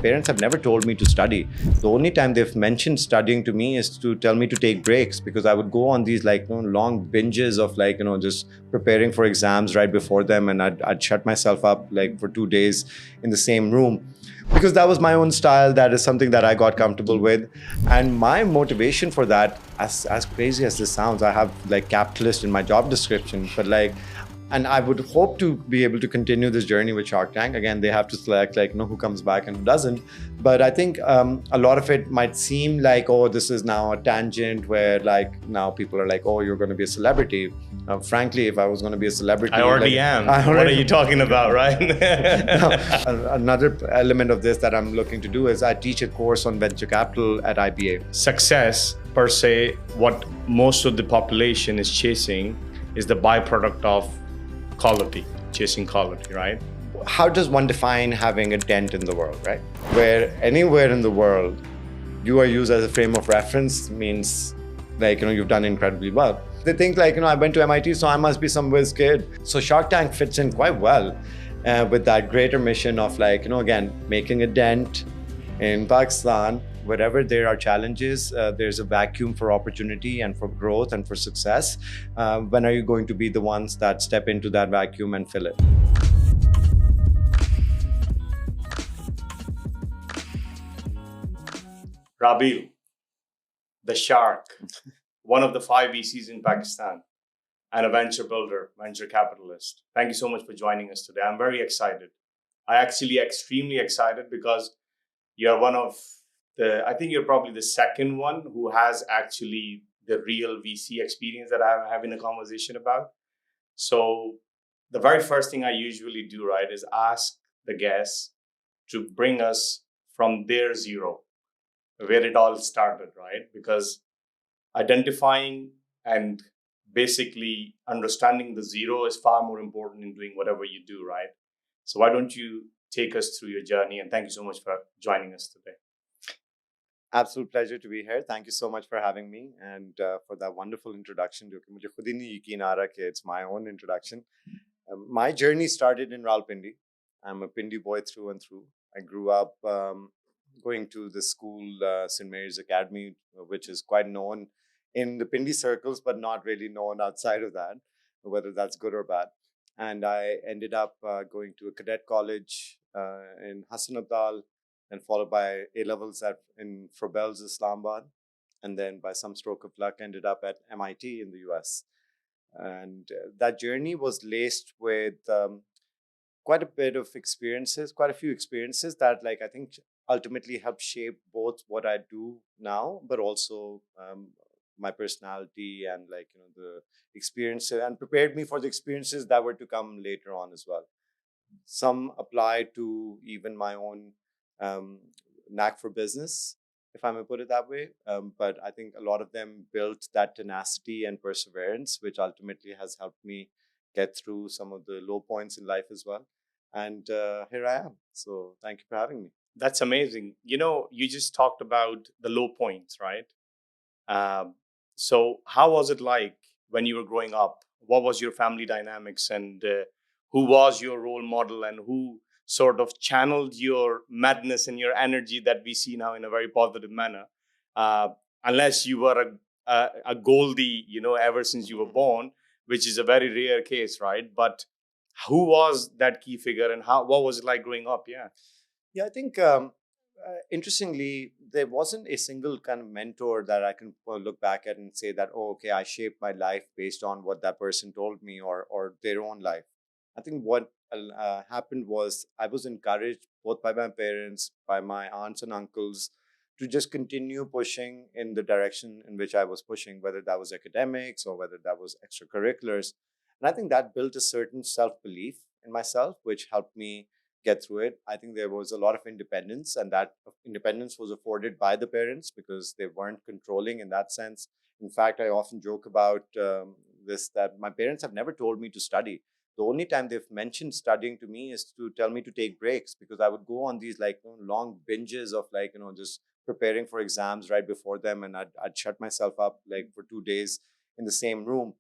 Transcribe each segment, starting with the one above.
parents have never told me to study. The only time they've mentioned studying to me is to tell me to take breaks, because I would go on these long binges of just preparing for exams right before them, and I'd shut myself up for 2 days in the same room, because that was my own style. That is something that I got comfortable with. And my motivation for that, as crazy as this sounds, I have capitalist in my job description, but and I would hope to be able to continue this journey with Shark Tank. Again, they have to select who comes back and who doesn't. But I think a lot of it might seem like, oh, this is now a tangent where now people are like, oh, you're going to be a celebrity. Frankly, if I was going to be a celebrity, I already am. What are you talking about, right? Another element of this that I'm looking to do is I teach a course on venture capital at IBA. Success, per se, what most of the population is chasing is the byproduct of quality, chasing quality, right? How does one define having a dent in the world, right? Where anywhere in the world you are used as a frame of reference means you've done incredibly well. They think I went to MIT, so I must be some whiz kid. So Shark Tank fits in quite well with that greater mission of again, making a dent in Pakistan. Wherever there are challenges, there's a vacuum for opportunity and for growth and for success. When are you going to be the ones that step into that vacuum and fill it? Rabeel, the shark, one of the 5 VCs in Pakistan, and a venture builder, venture capitalist. Thank you so much for joining us today. I'm very excited. I actually extremely excited because you're one of I think you're probably the second one who has actually the real VC experience that I'm having a conversation about. So the very first thing I usually do, right, is ask the guests to bring us from their zero, where it all started, right? Because identifying and basically understanding the zero is far more important in doing whatever you do, right? So why don't you take us through your journey? And thank you so much for joining us today. Absolute pleasure to be here. Thank you so much for having me and for that wonderful introduction. It's my own introduction. My journey started in Rawalpindi. I'm a Pindi boy through and through. I grew up going to the school, St. Mary's Academy, which is quite known in the Pindi circles, but not really known outside of that, whether that's good or bad. And I ended up going to a cadet college in Hassan Abdal, and followed by A-levels in Frobels, Islamabad. And then by some stroke of luck, ended up at MIT in the US. And that journey was laced with quite a few experiences that I think ultimately helped shape both what I do now, but also my personality and the experiences, and prepared me for the experiences that were to come later on as well. Some apply to even my own knack for business, if I may put it that way. But I think a lot of them built that tenacity and perseverance, which ultimately has helped me get through some of the low points in life as well. And here I am. So thank you for having me. That's amazing. You just talked about the low points, right? So how was it like when you were growing up? What was your family dynamics, and who was your role model, and who sort of channeled your madness and your energy that we see now in a very positive manner? Unless you were a Goldie, ever since you were born, which is a very rare case, right? But who was that key figure, and what was it like growing up? Yeah, I think interestingly, there wasn't a single kind of mentor that I can look back at and say that, oh, okay, I shaped my life based on what that person told me or their own life. I think what happened was I was encouraged both by my parents, by my aunts and uncles, to just continue pushing in the direction in which I was pushing, whether that was academics or whether that was extracurriculars. And I think that built a certain self-belief in myself, which helped me get through it. I think there was a lot of independence, and that independence was afforded by the parents because they weren't controlling in that sense. In fact, I often joke about this, that my parents have never told me to study. The only time they've mentioned studying to me is to tell me to take breaks, because I would go on these long binges of just preparing for exams right before them, and I'd shut myself up for 2 days in the same room,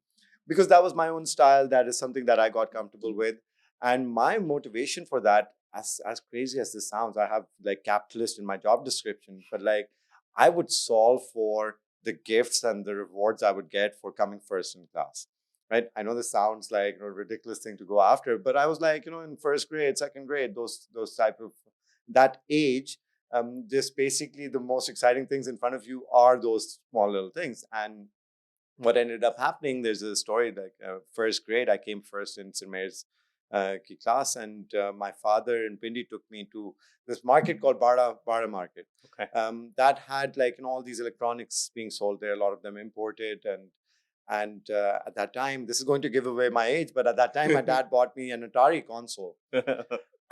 because that was my own style. That is something that I got comfortable with. And my motivation for that, as crazy as this sounds, I have like capitalist in my job description, but like I would solve for the gifts and the rewards I would get for coming first in class. Right? I know this sounds like a ridiculous thing to go after, but I was like, in first grade, second grade, those type of that age, just basically the most exciting things in front of you are those small little things. And what ended up happening, there's a story like first grade, I came first in Sarmayacar's ki class, and my father in Pindi took me to this market called Bada Market. Okay. That had like all these electronics being sold there, a lot of them imported, and at that time, this is going to give away my age, but at that time, my dad bought me an Atari console.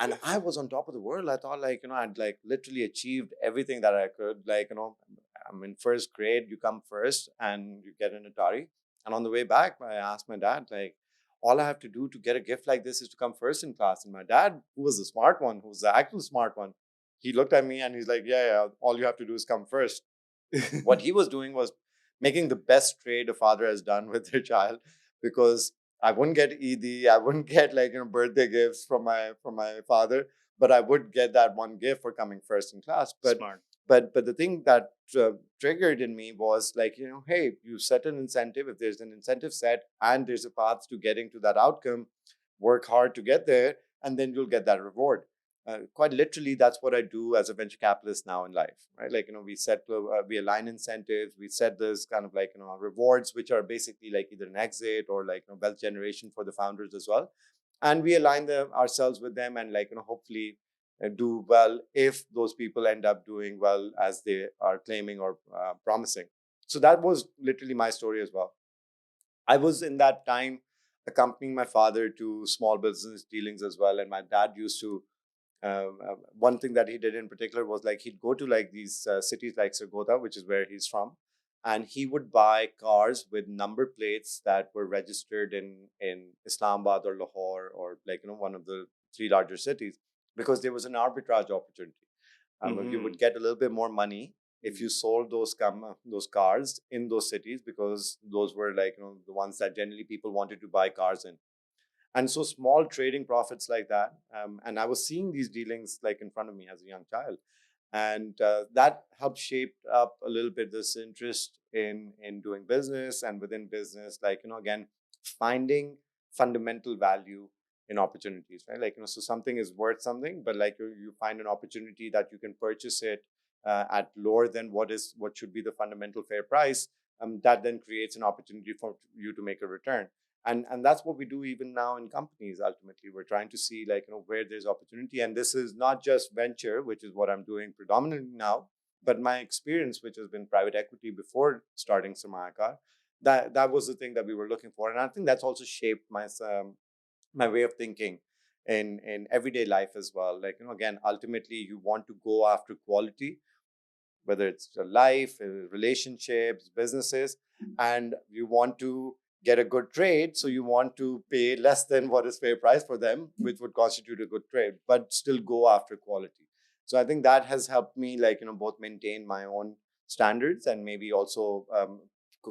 And I was on top of the world. I thought like, I'd like literally achieved everything that I could. Like, I'm in first grade, you come first and you get an Atari. And on the way back, I asked my dad, like, all I have to do to get a gift like this is to come first in class. And my dad, who was the smart one, who was the actual smart one, he looked at me and he's like, yeah, all you have to do is come first. What he was doing was making the best trade a father has done with their child, because I wouldn't get Eid, I wouldn't get like birthday gifts from my father, but I would get that one gift for coming first in class. But Smart. but the thing that triggered in me was like, hey, you set an incentive. If there's an incentive set and there's a path to getting to that outcome, work hard to get there, and then you'll get that reward. Quite literally, that's what I do as a venture capitalist now in life, right? Like, we align incentives, we set this kind of like, rewards, which are basically like either an exit or like, wealth generation for the founders as well. And we align ourselves with them and like, hopefully do well if those people end up doing well as they are claiming or promising. So that was literally my story as well. I was in that time accompanying my father to small business dealings as well. And my dad used to one thing that he did in particular was like he'd go to like these cities like Sargodha, which is where he's from, and he would buy cars with number plates that were registered in Islamabad or Lahore or like one of the three larger cities, because there was an arbitrage opportunity. You would get a little bit more money if you sold those cars in those cities, because those were like the ones that generally people wanted to buy cars in. And so small trading profits like that, and I was seeing these dealings like in front of me as a young child, and that helped shape up a little bit this interest in doing business, and within business, like again, finding fundamental value in opportunities, right? Like so something is worth something, but like you find an opportunity that you can purchase it at lower than what should be the fundamental fair price. That then creates an opportunity for you to make a return. And that's what we do even now in companies. Ultimately, we're trying to see like where there's opportunity, and this is not just venture, which is what I'm doing predominantly now, but my experience, which has been private equity before starting Sarmayacar. That was the thing that we were looking for, and I think that's also shaped my way of thinking in everyday life as well. Like again, ultimately you want to go after quality, whether it's your life, relationships, businesses, and you want to get a good trade. So you want to pay less than what is fair price for them, which would constitute a good trade, but still go after quality. So I think that has helped me, like, both maintain my own standards and maybe also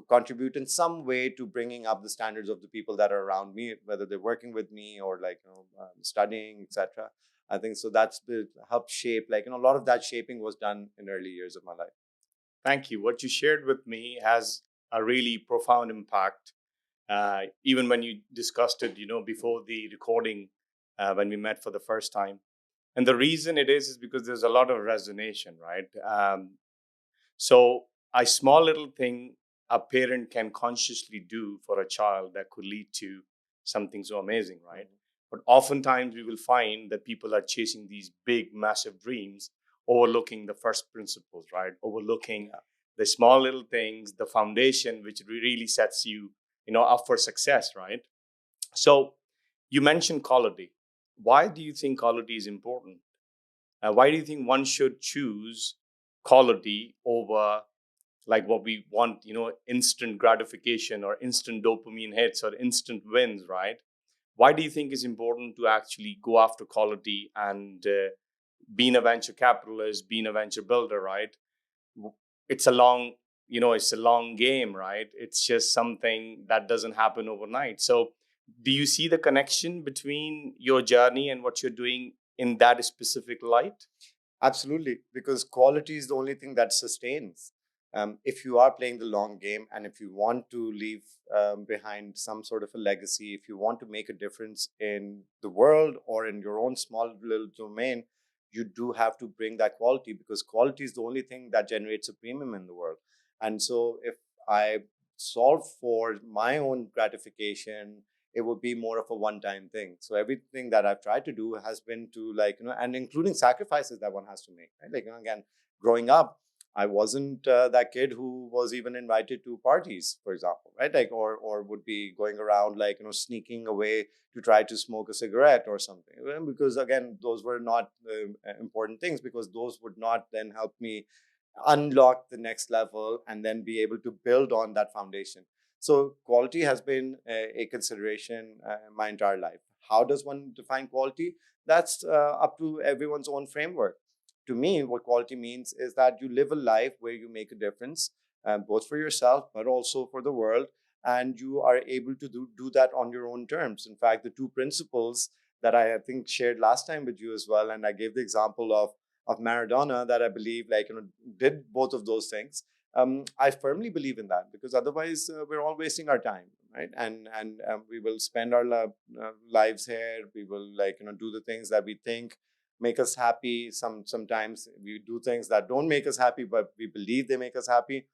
contribute in some way to bringing up the standards of the people that are around me, whether they're working with me or like, studying, etc. I think so that's helped shape, like, a lot of that shaping was done in early years of my life. Thank you. What you shared with me has a really profound impact. Even when you discussed it, before the recording, when we met for the first time. And the reason it is because there's a lot of resonance, right? So a small little thing a parent can consciously do for a child that could lead to something so amazing, right? But oftentimes we will find that people are chasing these big, massive dreams, overlooking the first principles, right? Overlooking the small little things, the foundation, which really sets you, up for success, right? So you mentioned quality. Why do you think quality is important? Why do you think one should choose quality over like what we want, instant gratification or instant dopamine hits or instant wins, right? Why do you think it's important to actually go after quality and being a venture capitalist, being a venture builder, right? It's a long, it's a long game, right? It's just something that doesn't happen overnight. So do you see the connection between your journey and what you're doing in that specific light? Absolutely, because quality is the only thing that sustains. If you are playing the long game and if you want to leave behind some sort of a legacy, if you want to make a difference in the world or in your own small little domain, you do have to bring that quality, because quality is the only thing that generates a premium in the world. And so if I solve for my own gratification, it would be more of a one-time thing. So everything that I've tried to do has been to, like, and including sacrifices that one has to make, right? Like, again, growing up, I wasn't that kid who was even invited to parties, for example, right? Like, or would be going around, like, sneaking away to try to smoke a cigarette or something. Because again, those were not important things, because those would not then help me unlock the next level and then be able to build on that foundation. So quality has been a consideration my entire life. How does one define quality? That's up to everyone's own framework. To me, what quality means is that you live a life where you make a difference, both for yourself but also for the world, and you are able to do that on your own terms. In fact, the two principles that I think shared last time with you as well, and I gave the example of Maradona, that I believe, like, did both of those things. I firmly believe in that, because otherwise we're all wasting our time, right? And we will spend our lives here. We will, like, do the things that we think make us happy. Sometimes we do things that don't make us happy, but we believe they make us happy.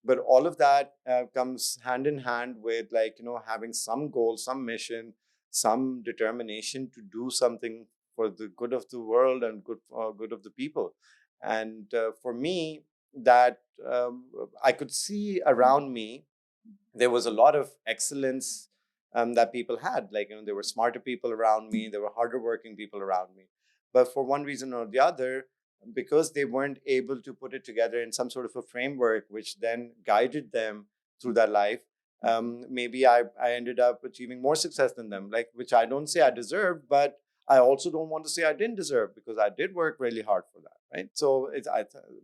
But all of that comes hand in hand with, like, having some goal, some mission, some determination to do something for the good of the world and good of the people. And for me, that I could see around me, there was a lot of excellence that people had. Like, there were smarter people around me, there were harder working people around me. But for one reason or the other, because they weren't able to put it together in some sort of a framework which then guided them through that life, maybe I ended up achieving more success than them, like, which I don't say I deserved, but I also don't want to say I didn't deserve, because I did work really hard for that, right? So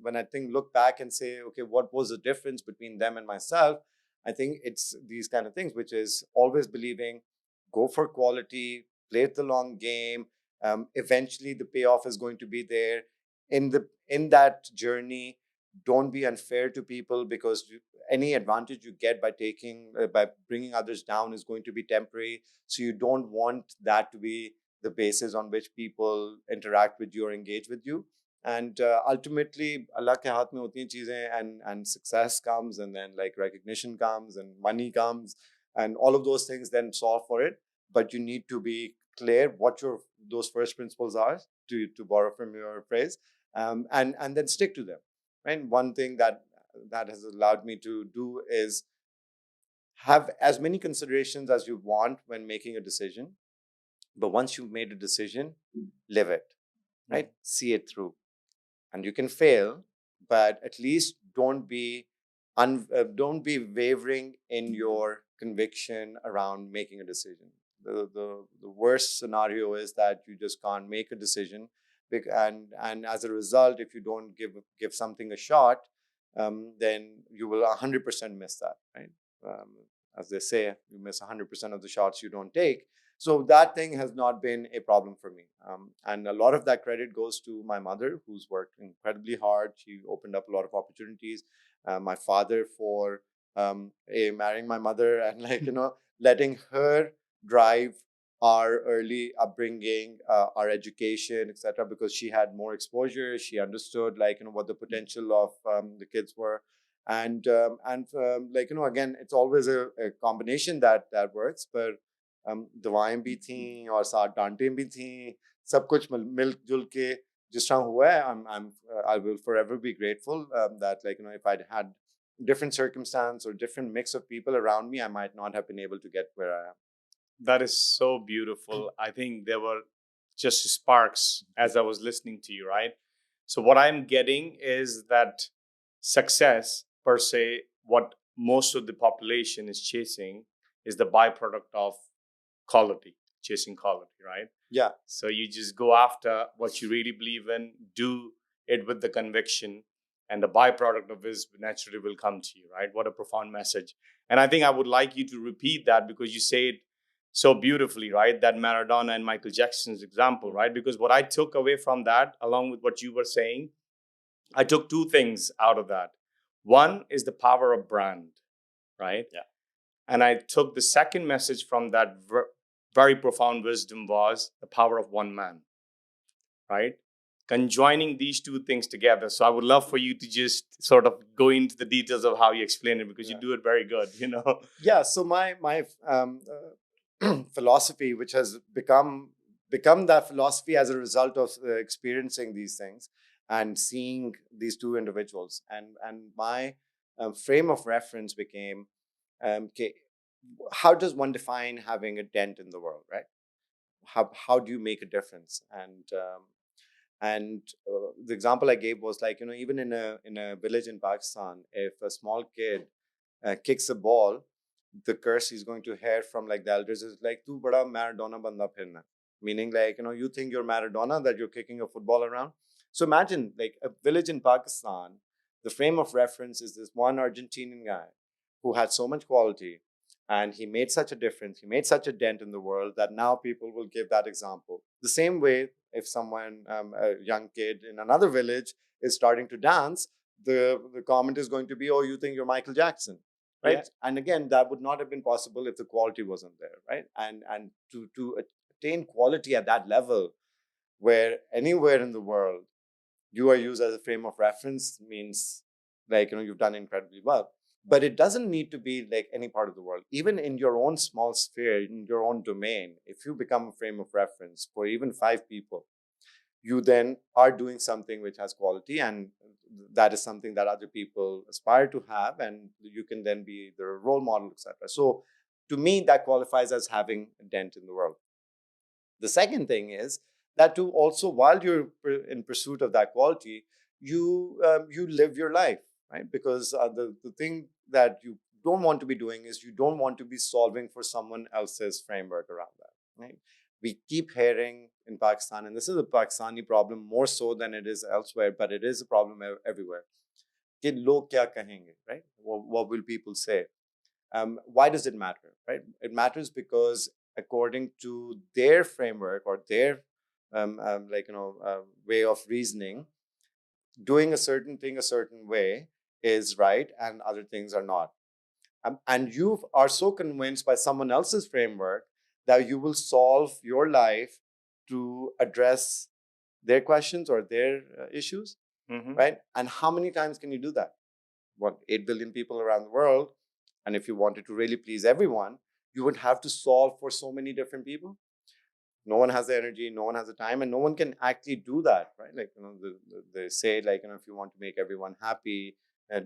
when I think, look back and say, okay, what was the difference between them and myself? I think it's these kind of things, which is always believing, go for quality, play the long game. Eventually, the payoff is going to be there. In that journey, don't be unfair to people, because any advantage you get by by bringing others down is going to be temporary. So you don't want that to be the basis on which people interact with you or engage with you. And ultimately, Allah ke haath mein hoti hain cheezein, and success comes, and then, like, recognition comes, and money comes, and all of those things then solve for it. But you need to be clear what your those first principles are, to borrow from your phrase, and then stick to them. Right. One thing that has allowed me to do is have as many considerations as you want when making a decision, but once you've made a decision, live it. Right. See it through. And you can fail, but at least don't be wavering in your conviction around making a decision. The worst scenario is that you just can't make a decision, and as a result, if you don't give something a shot, then you will 100% miss that, right? um, as they say, you miss 100% of the shots you don't take. So that thing has not been a problem for me. And a lot of that credit goes to my mother, who's worked incredibly hard. She opened up a lot of opportunities. My father for marrying my mother and, like, letting her drive our early upbringing, our education, etc. Because she had more exposure. She understood, like, what the potential of the kids were. And like, again, it's always a combination that works. But दुआएं भी थीं और साथ डांटें भी थीं, सब कुछ मिलजुल के जिस तरह हुआ है, I will forever be grateful that, like, if I'd had different circumstance or different mix of people around me, I might not have been able to get where I am. That is so beautiful. I think there were just sparks as I was listening to you, right? So, what I'm getting is that success, per se, what most of the population is chasing, is the byproduct of quality, chasing quality, right? Yeah. So, you just go after what you really believe in, do it with the conviction, and the byproduct of this naturally will come to you, right? What a profound message. And I think I would like you to repeat that, because you say it so beautifully, right? That Maradona and Michael Jackson's example, right? Because what I took away from that, along with what you were saying, I took two things out of that. One is the power of brand, right? Yeah. And I took the second message from that very profound wisdom was the power of one man, right? Conjoining these two things together. So I would love for you to just sort of go into the details of how you explain it, because you do it very good, you know? Yeah. So my philosophy, which has become that philosophy as a result of experiencing these things and seeing these two individuals, and my frame of reference became, okay, how does one define having a dent in the world, right? How do you make a difference? And the example I gave was like, even in a village in Pakistan, if a small kid kicks a ball, the curse he's going to hear from like the elders is like, "Tu bada Maradona banda phirna," meaning like, you think you're Maradona that you're kicking a football around. So imagine like a village in Pakistan. The frame of reference is this one Argentinian guy who had so much quality, and he made such a difference. He made such a dent in the world that now people will give that example. The same way, if someone, a young kid in another village, is starting to dance, the comment is going to be, "Oh, you think you're Michael Jackson," right? Yeah. And again, that would not have been possible if the quality wasn't there, right? And to attain quality at that level, where anywhere in the world you are used as a frame of reference, means like, you've done incredibly well. But it doesn't need to be like any part of the world. Even in your own small sphere, in your own domain, if you become a frame of reference for even 5 people, you then are doing something which has quality, and that is something that other people aspire to have, and you can then be the role model, etc. So to me, that qualifies as having a dent in the world. The second thing is that to also, while you're in pursuit of that quality, you live your life, right? Because the thing that you don't want to be doing is you don't want to be solving for someone else's framework around that, right? We keep hearing in Pakistan, and this is a Pakistani problem more so than it is elsewhere, but it is a problem everywhere. कि लोग क्या कहेंगे, right? What will people say? Why does it matter, right? It matters because according to their framework or their way of reasoning, doing a certain thing a certain way is right and other things are not. And you are so convinced by someone else's framework that you will solve your life to address their questions or their issues, right? And how many times can you do that? What, 8 billion people around the world? And if you wanted to really please everyone, you would have to solve for so many different people. No one has the energy, no one has the time, and no one can actually do that, right? Like, they say, like, if you want to make everyone happy,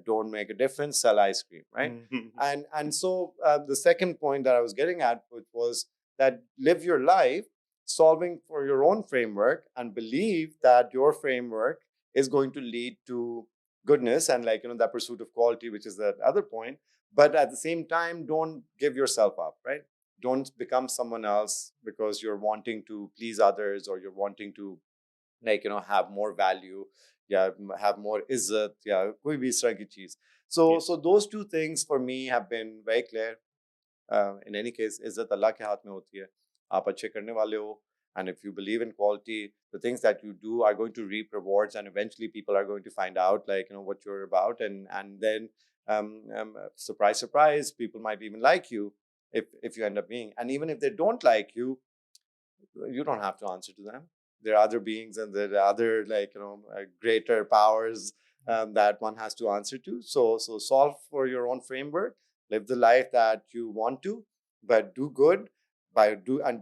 don't make a difference, sell ice cream, right? And so the second point that I was getting at, which was that live your life solving for your own framework and believe that your framework is going to lead to goodness and, like, that pursuit of quality, which is the other point. But at the same time, don't give yourself up, right? Don't become someone else because you're wanting to please others, or you're wanting to, like, have more value, yeah, have more izzat, yeah, koi bhi is tarah ki cheez. So those two things for me have been very clear. In any case, izzat Allah ke haath mein hoti hai. Aap achhe karne wale ho, and if you believe in quality, the things that you do are going to reap rewards, and eventually people are going to find out, like, what you're about, and then surprise, surprise, people might even like you if you end up being. And even if they don't like you, you don't have to answer to them. There are other beings, and there are other, like, greater powers that one has to answer to. So solve for your own framework, live the life that you want to, but do good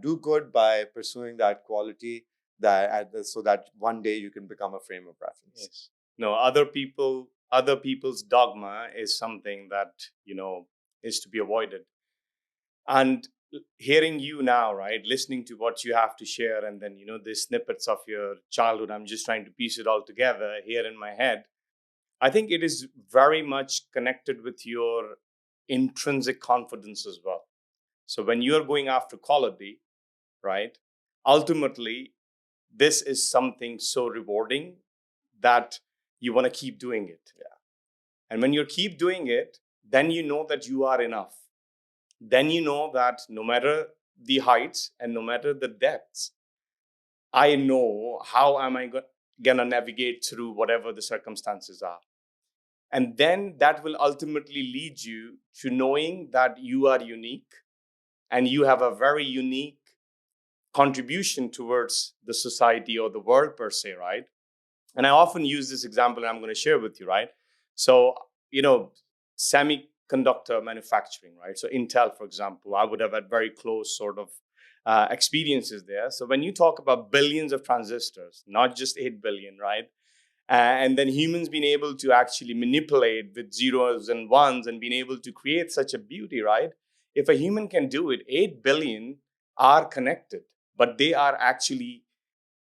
do good by pursuing that quality, so that one day you can become a frame of reference. Yes. No, other people's dogma is something that, is to be avoided. And hearing you now, right, listening to what you have to share, and then, the snippets of your childhood, I'm just trying to piece it all together here in my head. I think it is very much connected with your intrinsic confidence as well. So when you're going after quality, right, ultimately, this is something so rewarding that you want to keep doing it. Yeah. And when you keep doing it, then you know that you are enough. Then you know that no matter the heights and no matter the depths, I know how am I gonna navigate through whatever the circumstances are. And then that will ultimately lead you to knowing that you are unique and you have a very unique contribution towards the society or the world per se, right? And I often use this example and I'm going to share with you, right? So, you know, semiconductor manufacturing, right? So, Intel, for example, I would have had very close sort of experiences there. So, when you talk about billions of transistors, not just 8 billion, right? And then humans being able to actually manipulate with zeros and ones and being able to create such a beauty, right? If a human can do it, 8 billion are connected, but they are actually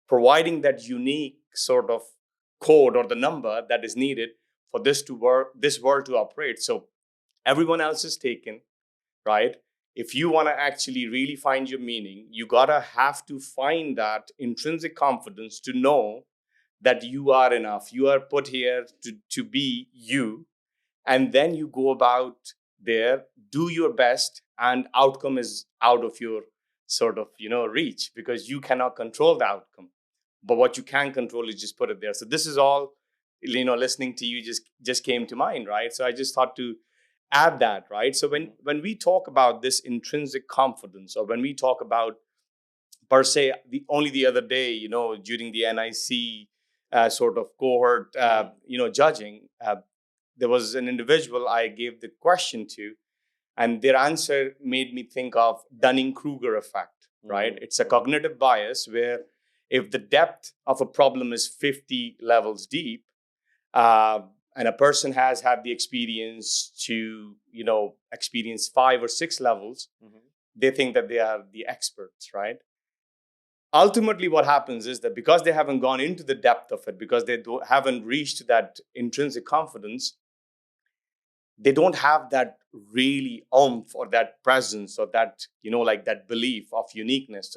providing that unique sort of code or the number that is needed for this to work, this world to operate. So everyone else is taken, right? If you want to actually really find your meaning, you gotta have to find that intrinsic confidence to know that you are enough. You are put here to be you, and then you go about there, do your best, and outcome is out of your sort of reach because you cannot control the outcome. But what you can control is just put it there. So this is all listening to you just came to mind, right? So I just thought to add that, right? So when we talk about this intrinsic confidence, or when we talk about per se, only the other day, during the NIC sort of cohort, judging, there was an individual I gave the question to, and their answer made me think of Dunning-Kruger effect, right? It's a cognitive bias where if the depth of a problem is 50 levels deep, and a person has had the experience to, experience 5 or 6 levels, they think that they are the experts, right? Ultimately, what happens is that because they haven't gone into the depth of it, because they haven't reached that intrinsic confidence, they don't have that really oomph or that presence or that like that belief of uniqueness.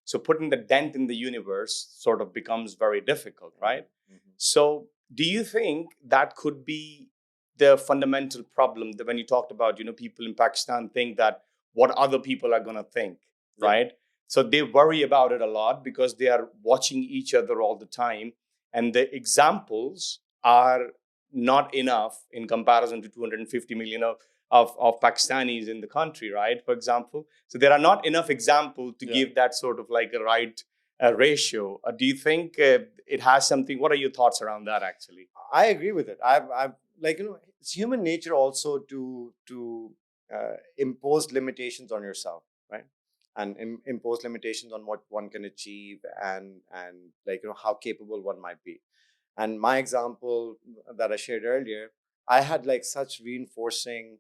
So putting the dent in the universe sort of becomes very difficult, right? So do you think that could be the fundamental problem that when you talked about people in Pakistan think that what other people are going to think, right? So they worry about it a lot because they are watching each other all the time, and the examples are not enough in comparison to 250 million of Pakistanis in the country, right? For example. So there are not enough examples to give that sort of like a right ratio. Do you think it has something? What are your thoughts around that actually? I agree with it. I've like it's human nature also to impose limitations on yourself, right? And impose limitations on what one can achieve and like how capable one might be. And my example that I shared earlier, I had like such reinforcing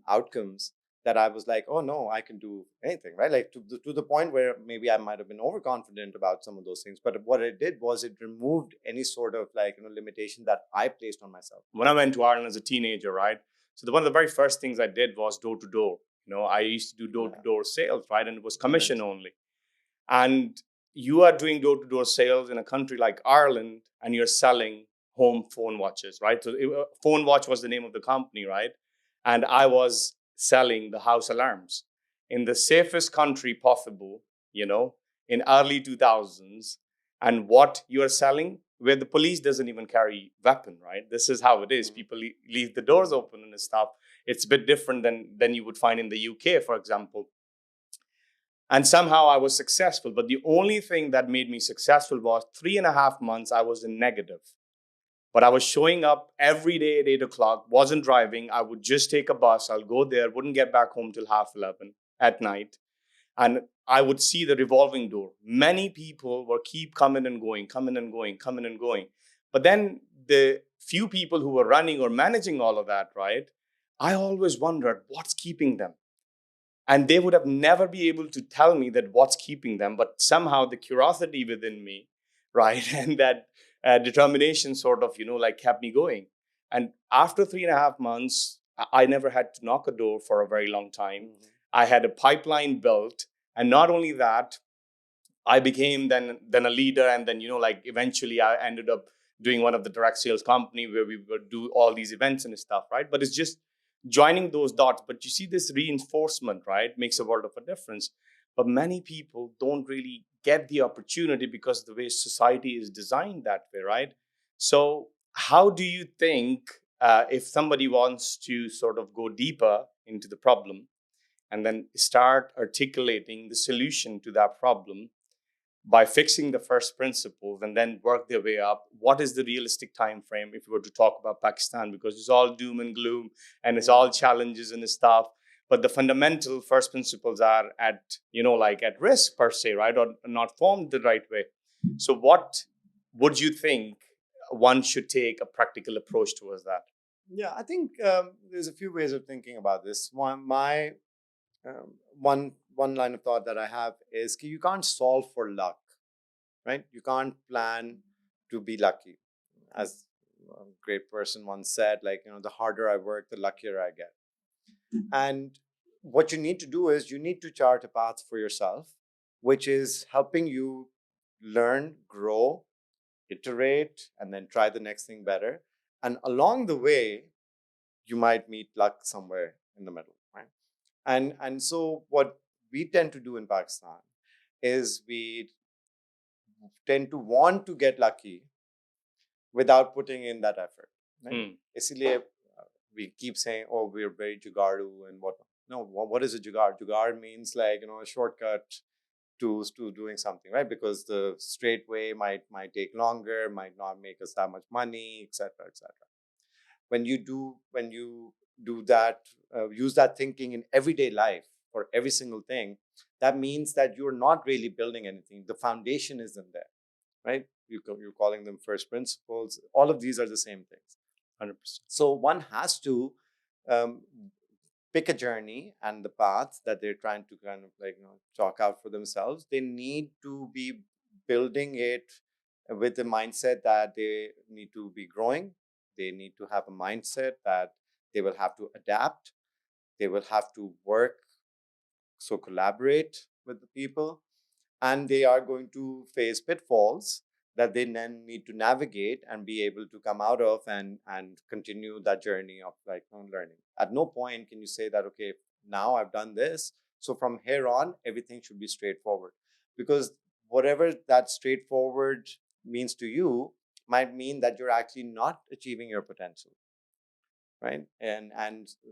outcomes that I was like, oh no, I can do anything, right? Like to the point where maybe I might have been overconfident about some of those things. But what it did was it removed any sort of like limitation that I placed on myself. When I went to Ireland as a teenager, right? So one of the very first things I did was door to door. I used to do door to door sales, right? And it was commission only. And you are doing door to door sales in a country like Ireland, and you're selling home phone watches, right? So Phone Watch was the name of the company, right? And I was selling the house alarms in the safest country possible, in early 2000s. And what you're selling, where the police doesn't even carry weapon, right? This is how it is. People leave the doors open and stuff. It's a bit different than you would find in the UK, for example. And somehow I was successful. But the only thing that made me successful was 3.5 months I was in negative. But I was showing up every day at 8 o'clock, wasn't driving. I would just take a bus. I'll go there, wouldn't get back home till 11:30 at night. And I would see the revolving door. Many people were keep coming and going, coming and going, coming and going. But then the few people who were running or managing all of that, right? I always wondered what's keeping them. And they would have never be able to tell me that what's keeping them, but somehow the curiosity within me, right, and that determination sort of like kept me going. And after 3.5 months, I never had to knock a door for a very long time. I had a pipeline built, and not only that, I became then a leader, and then like eventually I ended up doing one of the direct sales company where we would do all these events and stuff, right? But it's just joining those dots. But you see, this reinforcement, right, makes a world of a difference. but many people don't really get the opportunity because of the way society is designed that way, right? So how do you think, if somebody wants to sort of go deeper into the problem and then start articulating the solution to that problem by fixing the first principles and then work their way up, what is the realistic time frame if we were to talk about Pakistan? Because it's all doom and gloom and it's all challenges and stuff, but the fundamental first principles are at, like at risk per se, right, or not formed the right way. So what would you think one should take a practical approach towards that? Yeah, I think there's a few ways of thinking about this. One line of thought that I have is you can't solve for luck, right? You can't plan to be lucky. As a great person once said, like, the harder I work, the luckier I get. And what you need to do is you need to chart a path for yourself, which is helping you learn, grow, iterate, and then try the next thing better. And along the way, you might meet luck somewhere in the middle, right? And so what we tend to do in Pakistan is we tend to want to get lucky without putting in that effort, right? इसलिए we keep saying, oh, we're very jugaadu and whatnot. No, what is a jugaad? Jugaad means like, a shortcut to doing something, right? Because the straight way might take longer, might not make us that much money, etc., etc. When you do that, use that thinking in everyday life for every single thing, that means that you're not really building anything. The foundation isn't there, right? You're calling them first principles. All of these are the same things. 100%. So one has to um, pick a journey and the path that they're trying to kind of like chalk out for themselves. They need to be building it with the mindset that they need to be growing. They need to have a mindset that they will have to adapt. They will have to work, so collaborate with the people, and they are going to face pitfalls that they then need to navigate and be able to come out of and continue that journey of like learning. At no point can you say that, okay, now I've done this, so from here on everything should be straightforward, because whatever that straightforward means to you might mean that you're actually not achieving your potential, right? And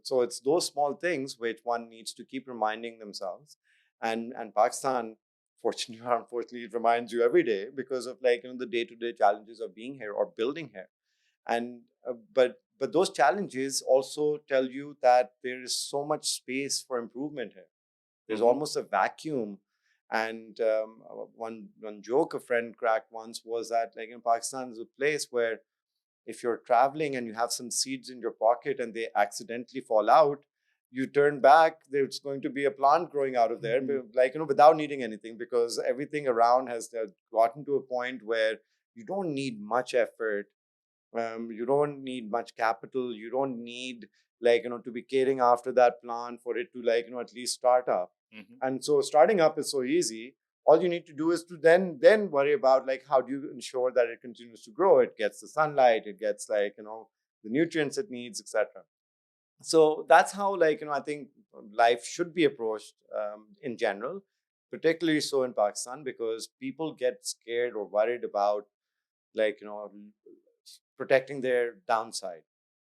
so it's those small things which one needs to keep reminding themselves. And Pakistan, fortunately or unfortunately, it reminds you every day because of like the day-to-day challenges of being here or building here. And but those challenges also tell you that there is so much space for improvement here. There's almost a vacuum. And one joke a friend cracked once was that like in Pakistan is a place where if you're traveling and you have some seeds in your pocket and they accidentally fall out, you turn back, there's going to be a plant growing out of there, like, without needing anything, because everything around has gotten to a point where you don't need much effort. You don't need much capital. You don't need like, to be caring after that plant for it to like, at least start up. And so starting up is so easy. All you need to do is to then worry about like how do you ensure that it continues to grow, it gets the sunlight, it gets like the nutrients it needs, etc. So that's how like I think life should be approached in general, particularly so in Pakistan, because people get scared or worried about like protecting their downside.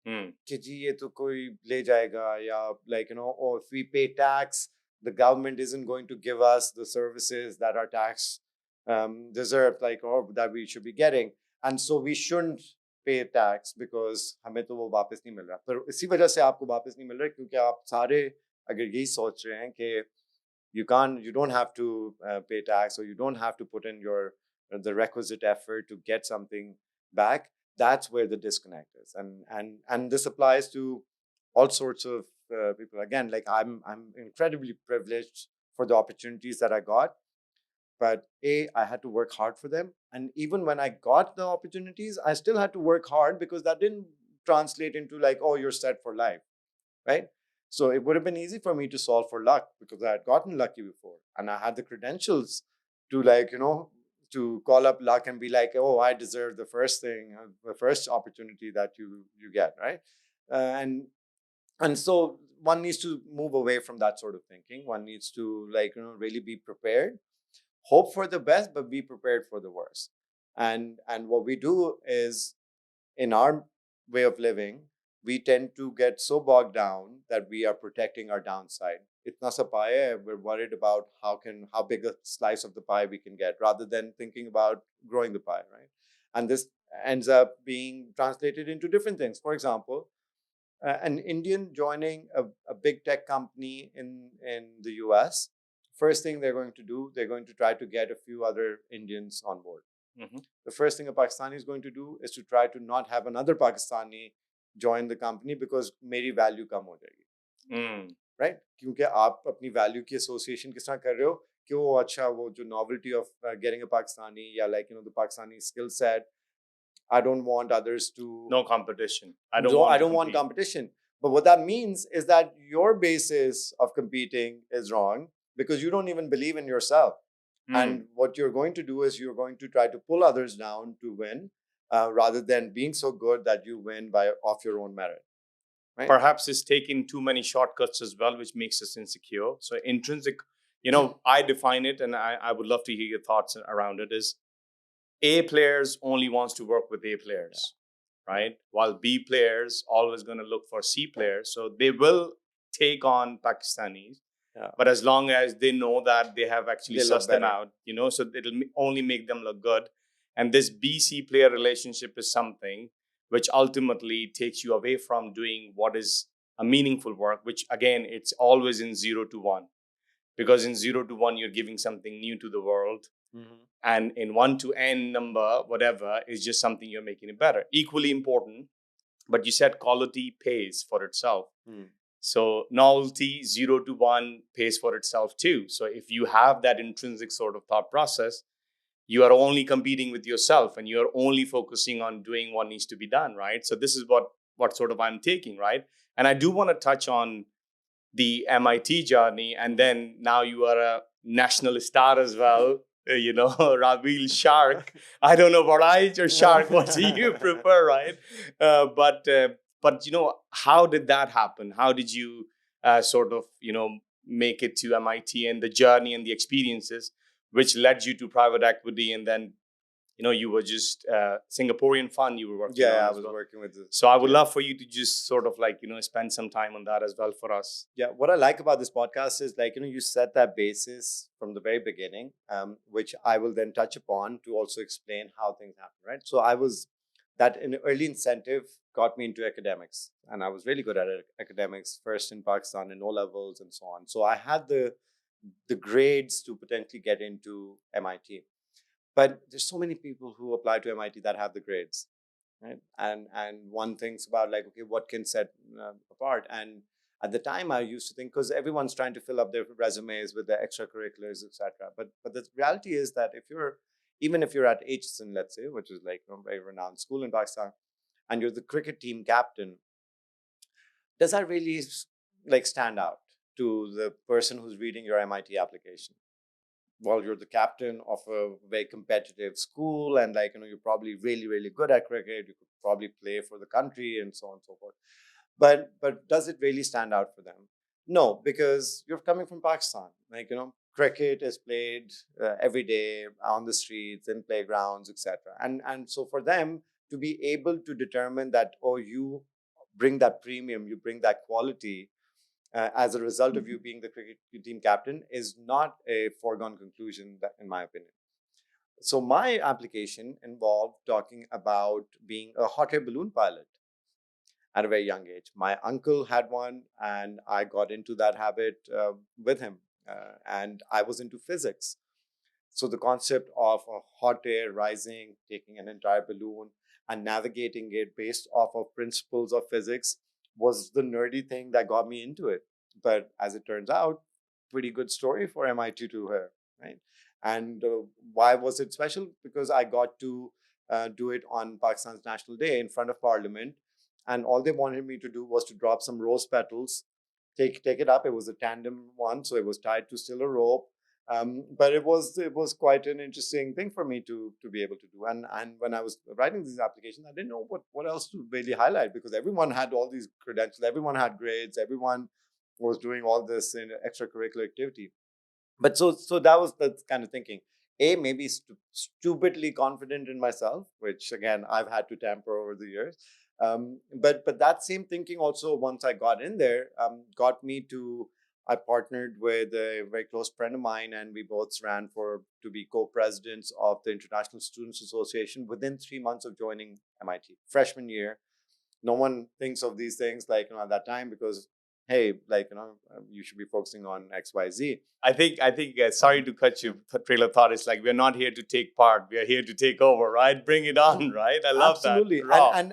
कि जी ये तो कोई ले जाएगा, या like or if we pay tax, the government isn't going to give us the services that our tax deserve, like, or that we should be getting, and so we shouldn't pay tax because हमें तो वो वापस नहीं मिल रहा. पर इसी वजह से आपको वापस नहीं मिल रहा क्योंकि आप सारे अगर यही सोच रहे हैं कि you don't have to pay tax, or you don't have to put in the requisite effort to get something back. That's where the disconnect is. And this applies to all sorts of people. Again, like I'm incredibly privileged for the opportunities that I got, but I had to work hard for them. And even when I got the opportunities, I still had to work hard, because that didn't translate into like, oh, you're set for life, right? So it would have been easy for me to solve for luck because I had gotten lucky before and I had the credentials to like, to call up luck and be like, oh, I deserve the first thing, the first opportunity that you get, right? And And so one needs to move away from that sort of thinking. One needs to, like, really be prepared, hope for the best, but be prepared for the worst. And what we do is, in our way of living, we tend to get so bogged down that we are protecting our downside. Itna sa pie hai, we're worried about how big a slice of the pie we can get, rather than thinking about growing the pie, right? And this ends up being translated into different things. For example, an Indian joining a big tech company in the US, first thing they're going to do, they're going to try to get a few other Indians on board. Mm-hmm. The first thing a Pakistani is going to do is to try to not have another Pakistani join the company, because मेरी value कम हो जाएगी, right? क्योंकि आप अपनी value की association किस तरह कर रहे हो कि वो अच्छा, वो जो novelty of getting a Pakistani, या like the Pakistani skill set. I don't want others to. No competition. I don't want competition. But what that means is that your basis of competing is wrong, because you don't even believe in yourself. And what you're going to do is you're going to try to pull others down to win, rather than being so good that you win by off your own merit. Right? Perhaps it's taking too many shortcuts as well, which makes us insecure. So intrinsic, I define it, and I would love to hear your thoughts around it, is A players only wants to work with A players, right? While B players always going to look for C players. So they will take on Pakistanis, but as long as they know that they have actually sussed them out, so it'll only make them look good. And this B-C player relationship is something which ultimately takes you away from doing what is a meaningful work, which again, it's always in 0 to 1. Because in 0 to 1, you're giving something new to the world. Mm-hmm. And in 1 to n number, whatever, is just something you're making it better. Equally important, but you said quality pays for itself. So novelty, 0 to 1, pays for itself too. So if you have that intrinsic sort of thought process, you are only competing with yourself, and you're only focusing on doing what needs to be done, right? So this is what sort of I'm taking, right? And I do want to touch on the MIT journey, and then now you are a national star as well. Rabeel Shark. I don't know Warraich or Shark. What do you prefer, right? But how did that happen? How did you sort of make it to MIT, and the journey and the experiences which led you to private equity, and then you were just Singaporean fund you were working on. Yeah, I was working with this. So I would love for you to just sort of spend some time on that as well for us. Yeah, what I like about this podcast is you set that basis from the very beginning, which I will then touch upon to also explain how things happen, right? So that an early incentive got me into academics, and I was really good at academics, first in Pakistan in O levels and so on. So I had the grades to potentially get into MIT. But there's so many people who apply to MIT that have the grades, right? And one thinks about okay, what can set apart? And at the time, I used to think, because everyone's trying to fill up their resumes with the extracurriculars, etc. But the reality is that even if you're at HSN, let's say, which is a very renowned school in Pakistan, and you're the cricket team captain, does that really stand out to the person who's reading your MIT application? Well, you're the captain of a very competitive school, and you're probably really, really good at cricket. You could probably play for the country and so on and so forth. But does it really stand out for them? No, because you're coming from Pakistan. Cricket is played every day on the streets, in playgrounds, etc. And so for them to be able to determine that, you bring that premium, you bring that quality, as a result of you being the cricket team captain, is not a foregone conclusion, in my opinion. So my application involved talking about being a hot air balloon pilot at a very young age. My uncle had one, and I got into that habit with him. And I was into physics. So the concept of a hot air rising, taking an entire balloon and navigating it based off of principles of physics was the nerdy thing that got me into it. But as it turns out, pretty good story for MIT to hear, right? And why was it special? Because I got to do it on Pakistan's National Day in front of Parliament, and all they wanted me to do was to drop some rose petals, take it up. It was a tandem one, so it was tied to still a rope, But it was quite an interesting thing for me to be able to do. And when I was writing these applications, I didn't know what else to really highlight, because everyone had all these credentials, everyone had grades, everyone was doing all this in extracurricular activity. But so that was the kind of thinking. Maybe stupidly confident in myself, which again I've had to tamper over the years. But that same thinking also, once I got in there, got me to. I partnered with a very close friend of mine, and we both ran for to be co-presidents of the International Students Association within 3 months of joining MIT, freshman year. No one thinks of these things like at that time, because hey, like you should be focusing on XYZ. I think. Sorry to cut you. Trail of thought is like, we're not here to take part. We are here to take over. Right? Bring it on. Right? I love that. Absolutely. Raw. And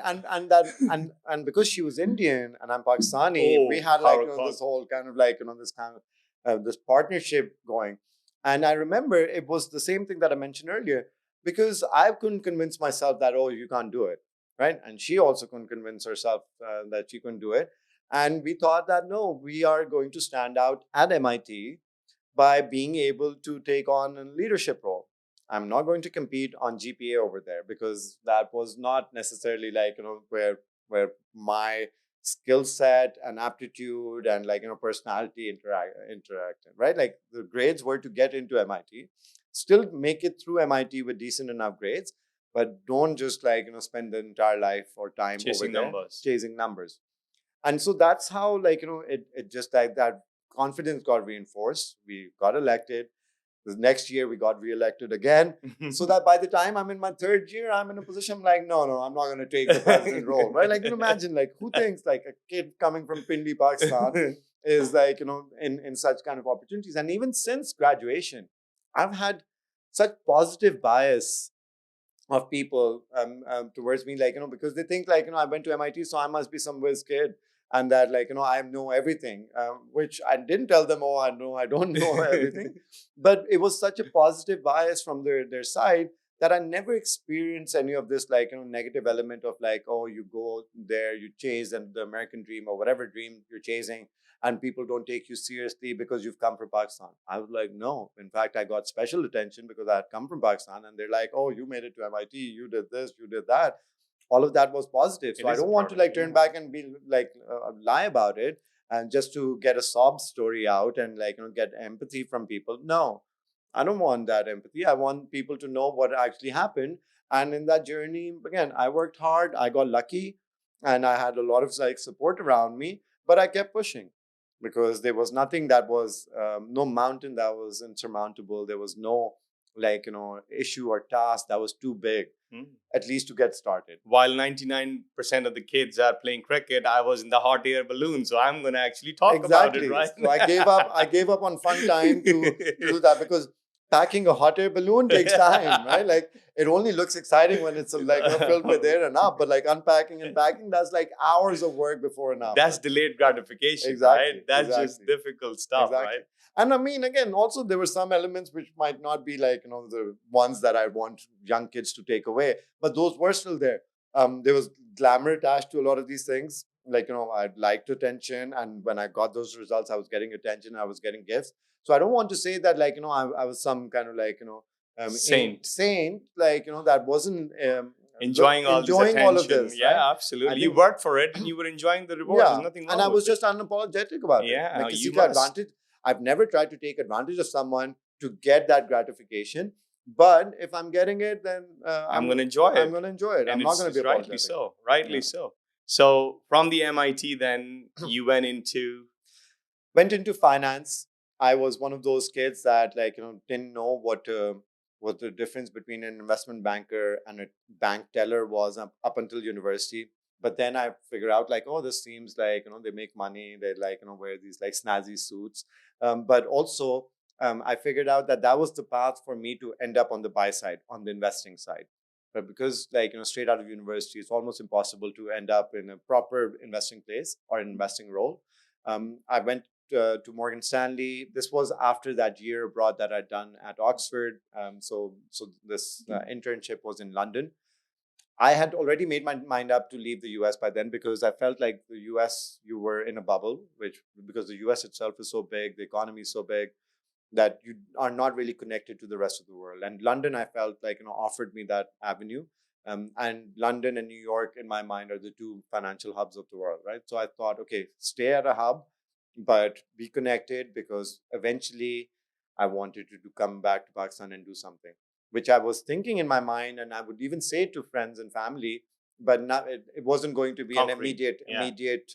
that and because she was Indian and I'm Pakistani, we Oh, had like power this whole kind of like this kind of this partnership going. And I remember it was the same thing that I mentioned earlier, because I couldn't convince myself that, oh, you can't do it, right? And she also couldn't convince herself that she couldn't do it. And we thought that no, we are going to stand out at MIT by being able to take on a leadership role. I'm not going to compete on GPA over there, because that was not necessarily like where my skill set and aptitude and like personality interacted, right? Like the grades were to get into MIT, still make it through MIT with decent enough grades, but don't just like spend the entire life or time Chasing over there numbers. chasing numbers. And so that's how like it just like that confidence got reinforced. We got elected. The next year we got reelected again. So that by the time I'm in my third year, I'm in a position like, no, I'm not going to take the president role, right? Like, imagine like who thinks like a kid coming from Pindi, Pakistan is like, in such kind of opportunities. And even since graduation, I've had such positive bias of people towards me, like because they think like I went to MIT, so I must be some whiz kid, and that like I know everything, which I didn't tell them. Oh, I don't know everything, but it was such a positive bias from their side that I never experienced any of this like negative element of like, oh, you go there, you chase and the American dream or whatever dream you're chasing, and people don't take you seriously because you've come from Pakistan. I was like, no. In fact, I got special attention because I had come from Pakistan, and they're like, oh, you made it to MIT, you did this, you did that. All of that was positive. So It I is a don't want to like product, turn yeah. back and be like lie about it, and just to get a sob story out and like get empathy from people. No, I don't want that empathy. I want people to know what actually happened. And in that journey, again, I worked hard. I got lucky, and I had a lot of like support around me. But I kept pushing, because there was nothing that was no mountain that was insurmountable. There was no like issue or task that was too big, Hmm. at least to get started. While 99% of the kids are playing cricket, I was in the hot air balloon. So I'm going to actually talk about it, Exactly. right? So I gave up on fun time to do that, because packing a hot air balloon takes time, right? Like it only looks exciting when it's like filled with air and up, but like unpacking and packing, that's like hours of work before and after. That's delayed gratification, Exactly. right? That's just Exactly. difficult stuff, Exactly. right? And I mean, again, also there were some elements which might not be like the ones that I want young kids to take away, but those were still there. There was glamour attached to a lot of these things. Like I liked attention, and when I got those results, I was getting attention. I was getting gifts. So I don't want to say that like I was some kind of like Saint. saint, like that wasn't Enjoying all this enjoying all of attention. this, right? Yeah, I absolutely. You think worked for it and you were enjoying the rewards. There's yeah, nothing and wrong I with was it. just unapologetic about it. Yeah, Like you किसी का must. advantage. I've never tried to take advantage of someone to get that gratification. But if I'm getting it, then I'm going to enjoy I'm it. going to enjoy it. And I'm not going to it's be rightly apologetic. so. Rightly Yeah. so. So from the MIT, then you went into. Went into finance. I was one of those kids that like didn't know what the difference between an investment banker and a bank teller was up until university. But then I figured out like, oh, this seems like they make money. They like wear these like snazzy suits. But also I figured out that that was the path for me to end up on the buy side, on the investing side. But because like straight out of university, it's almost impossible to end up in a proper investing place or an investing role. I went to Morgan Stanley. This was after that year abroad that I'd done at Oxford. So this internship was in London. I had already made my mind up to leave the US by then, because I felt like the US, you were in a bubble, which because the US itself is so big, the economy is so big. that you are not really connected to the rest of the world. And London, I felt like, offered me that avenue. And London and New York, in my mind, are the two financial hubs of the world, right? So I thought, okay, stay at a hub, but be connected, because eventually I wanted to come back to Pakistan and do something, which I was thinking in my mind, and I would even say to friends and family, but not, it wasn't going to be an Concrete. immediate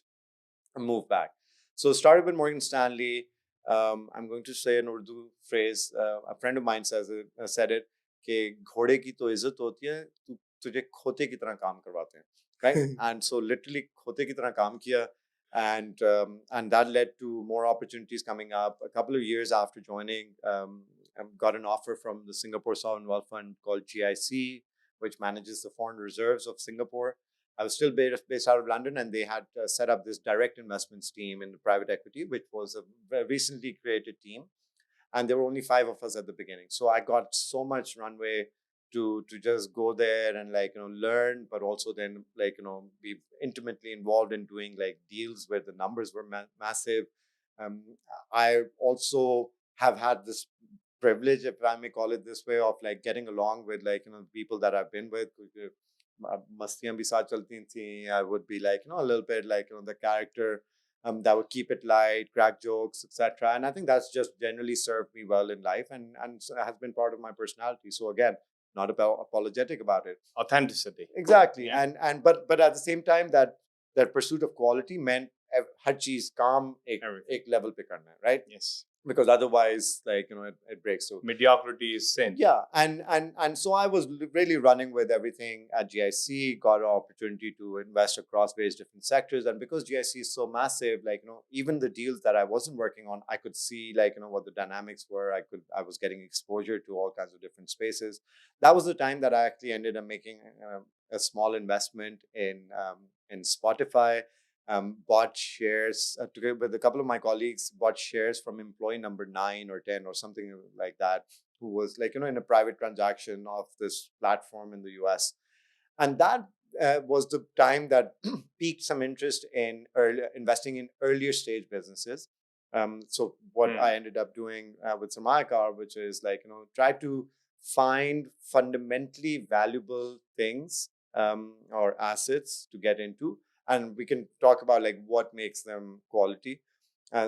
move back. So started with Morgan Stanley. I'm going to say an Urdu phrase. A friend of mine said it कि घोड़े की तो इज्जत होती है, तुझे खोते की तरह काम करवाते हैं, right? And so literally खोते की तरह काम किया, and that led to more opportunities coming up. A couple of years after joining, I got an offer from the Singapore Sovereign Wealth Fund called GIC, which manages the foreign reserves of Singapore. I was still based out of London, and they had set up this direct investments team in the private equity, which was a recently created team. And there were only 5 of us at the beginning. So I got so much runway to just go there and learn, but also then be intimately involved in doing deals where the numbers were massive. I also have had this privilege, if I may call it this way, of getting along with people that I've been with. मस्तियां भी साथ चलती थी. I would be a little bit the character that would keep it light, crack jokes, etc. And I think that's just generally served me well in life, and has been part of my personality. So again, not apologetic about it. Authenticity. Exactly. Yeah. But at the same time, that pursuit of quality meant हर चीज काम एक level पे करना है, right? Yes. Because otherwise, it breaks. So mediocrity is sin. Yeah, and so I was really running with everything at GIC. Got an opportunity to invest across various different sectors, and because GIC is so massive, even the deals that I wasn't working on, I could see what the dynamics were. I was getting exposure to all kinds of different spaces. That was the time that I actually ended up making a small investment in Spotify. Bought shares together with a couple of my colleagues. Bought shares from employee number 9 or 10 or something like that, who was in a private transaction of this platform in the US. And that was the time that piqued some interest in investing in earlier stage businesses. So what I ended up doing with Sarmayacar, which is try to find fundamentally valuable things or assets to get into, and we can talk about what makes them quality.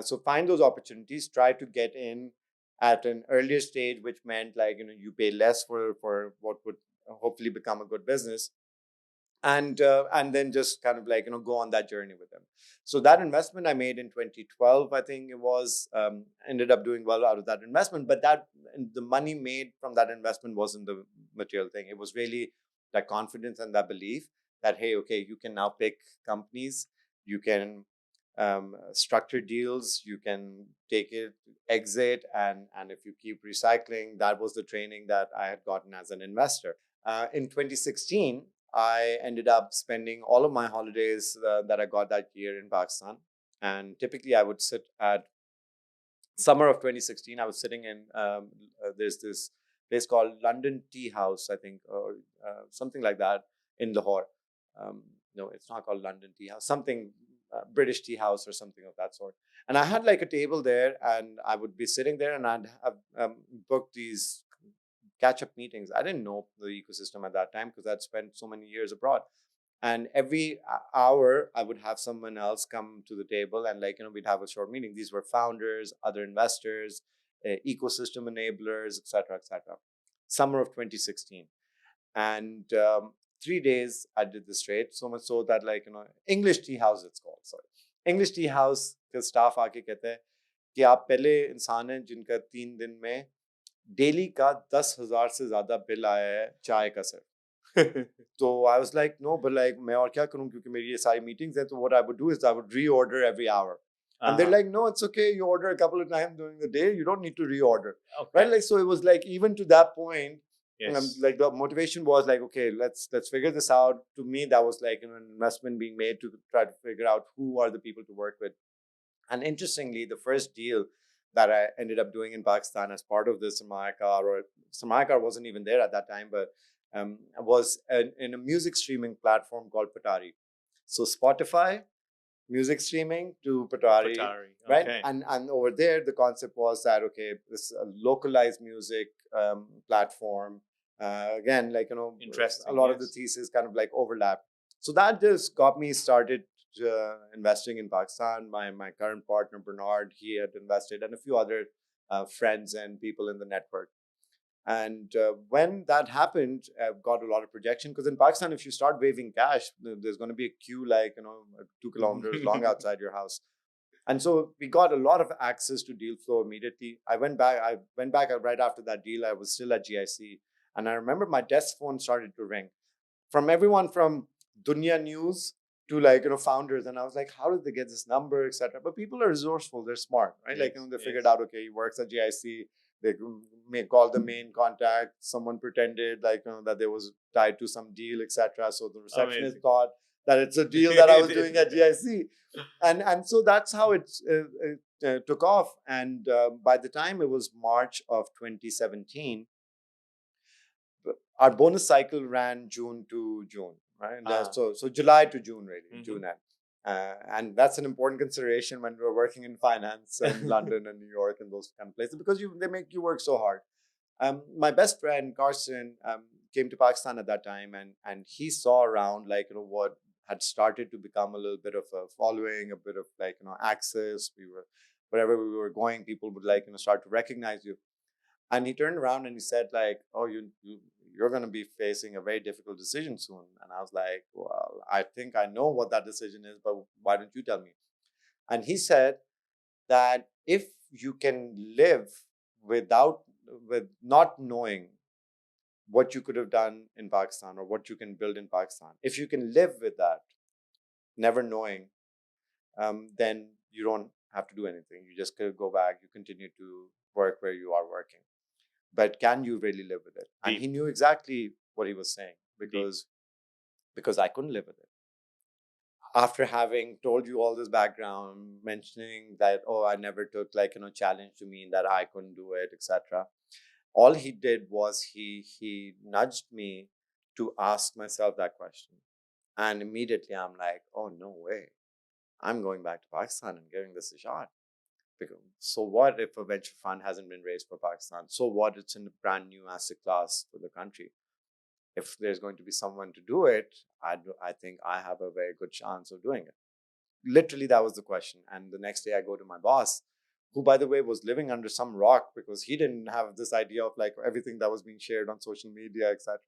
So find those opportunities, try to get in at an earlier stage, which meant you pay less for what would hopefully become a good business, and then just kind of go on that journey with them. So that investment I made in 2012, I think it was, ended up doing well out of that investment. But the money made from that investment wasn't the material thing. It was really that confidence and that belief that, hey, okay, you can now pick companies, you can structure deals, you can take it, exit, and if you keep recycling. That was the training that I had gotten as an investor. In 2016, I ended up spending all of my holidays that I got that year in Pakistan. And typically I would sit at summer of 2016. I was sitting in, there's this place called London Tea House, I think, or something like that in Lahore. No, it's not called London Tea House, something British Tea House or something of that sort. And I had a table there, and I would be sitting there, and I'd have booked these catch-up meetings. I didn't know the ecosystem at that time because I'd spent so many years abroad. And every hour, I would have someone else come to the table, and we'd have a short meeting. These were founders, other investors, ecosystem enablers, etc., etc. Summer of 2016, and 3 days I did this straight. So much so that English Tea House, it's called. Sorry, English Tea House के staff आके कहते हैं कि आप पहले इंसान हैं जिनका 3 दिन में डेली का 10,000 से ज्यादा बिल आया है चाय का sir. So I was like, no, but मैं और क्या करूं, क्योंकि मेरी ये सारी meetings हैं. So what I would do is I would reorder every hour. And they're like, no, it's okay. You order a couple of times during the day. You don't need to reorder. Okay. Right? So it was even to that point, yes. The motivation was okay, let's figure this out. To me, that was an investment being made to try to figure out who are the people to work with. And interestingly, the first deal that I ended up doing in Pakistan as part of this Sarmayacar wasn't even there at that time, but was in a music streaming platform called Patari. So Spotify music streaming to Patari, Patari. right? Okay. And over there, the concept was that okay, this localized music platform. Again, like a Interesting. lot of the Yes. thesis kind of like overlap. So that just got me started investing in Pakistan. My current partner Bernard, he had invested, and a few other friends and people in the network. And when that happened, got a lot of projection because in Pakistan, if you start waving cash, there's going to be a queue like 2 kilometers long outside your house. And so we got a lot of access to deal flow immediately. I went back right after that deal. I was still at GIC, and I remember my desk phone started to ring from everyone from Dunya News to like founders, and I was like, how did they get this number, etc. But people are resourceful, they're smart, right? Like Yes. they figured Yes. out, okay, he works at GIC. They may call the main contact. Someone pretended like that they was tied to some deal, etc. So the receptionist Amazing. thought that it's a deal that I was doing at GIC, and so that's how it took off. And by the time it was March of 2017, our bonus cycle ran June to June, right? So July to June, really, June end. And that's an important consideration when we're working in finance in London and New York and those kind of places because they make you work so hard. My best friend Carson came to Pakistan at that time, and he saw around like what had started to become a little bit of a following, a bit of like access. We were wherever we were going, people would like start to recognize you. And he turned around and he said like, "Oh, you're going to be facing a very difficult decision soon." And I was like, "Well, I think I know what that decision is, but why don't you tell me?" And he said that if you can live without with not knowing what you could have done in Pakistan or what you can build in Pakistan, if you can live with that, never knowing, then you don't have to do anything. You just go back, you continue to work where you are working. But can you really live with it? And he Deep. knew exactly what he was saying Deep. because I couldn't live with it. After having told you all this background, mentioning that I never took like challenge to mean that I couldn't do it, etc. All he did was he nudged me to ask myself that question, and immediately I'm like, oh no way, I'm going back to Pakistan and giving this a shot. Because, so what if a venture fund hasn't been raised for Pakistan? So what? It's in a brand new asset class for the country. If there's going to be someone to do it, I think I have a very good chance of doing it. Literally, that was the question. And the next day, I go to my boss, who, by the way, was living under some rock because he didn't have this idea of like everything that was being shared on social media, etc.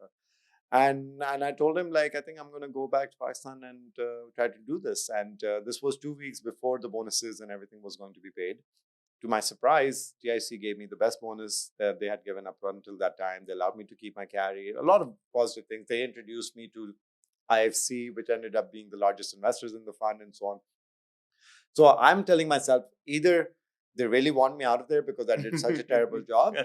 And I told him like I think I'm going to go back to Pakistan and try to do this. And this was 2 weeks before the bonuses and everything was going to be paid. To my surprise, GIC gave me the best bonus that they had given up until that time. They allowed me to keep my carry. A lot of positive things. They introduced me to IFC, which ended up being the largest investors in the fund, and so on. So I'm telling myself either they really want me out of there because I did such a terrible job,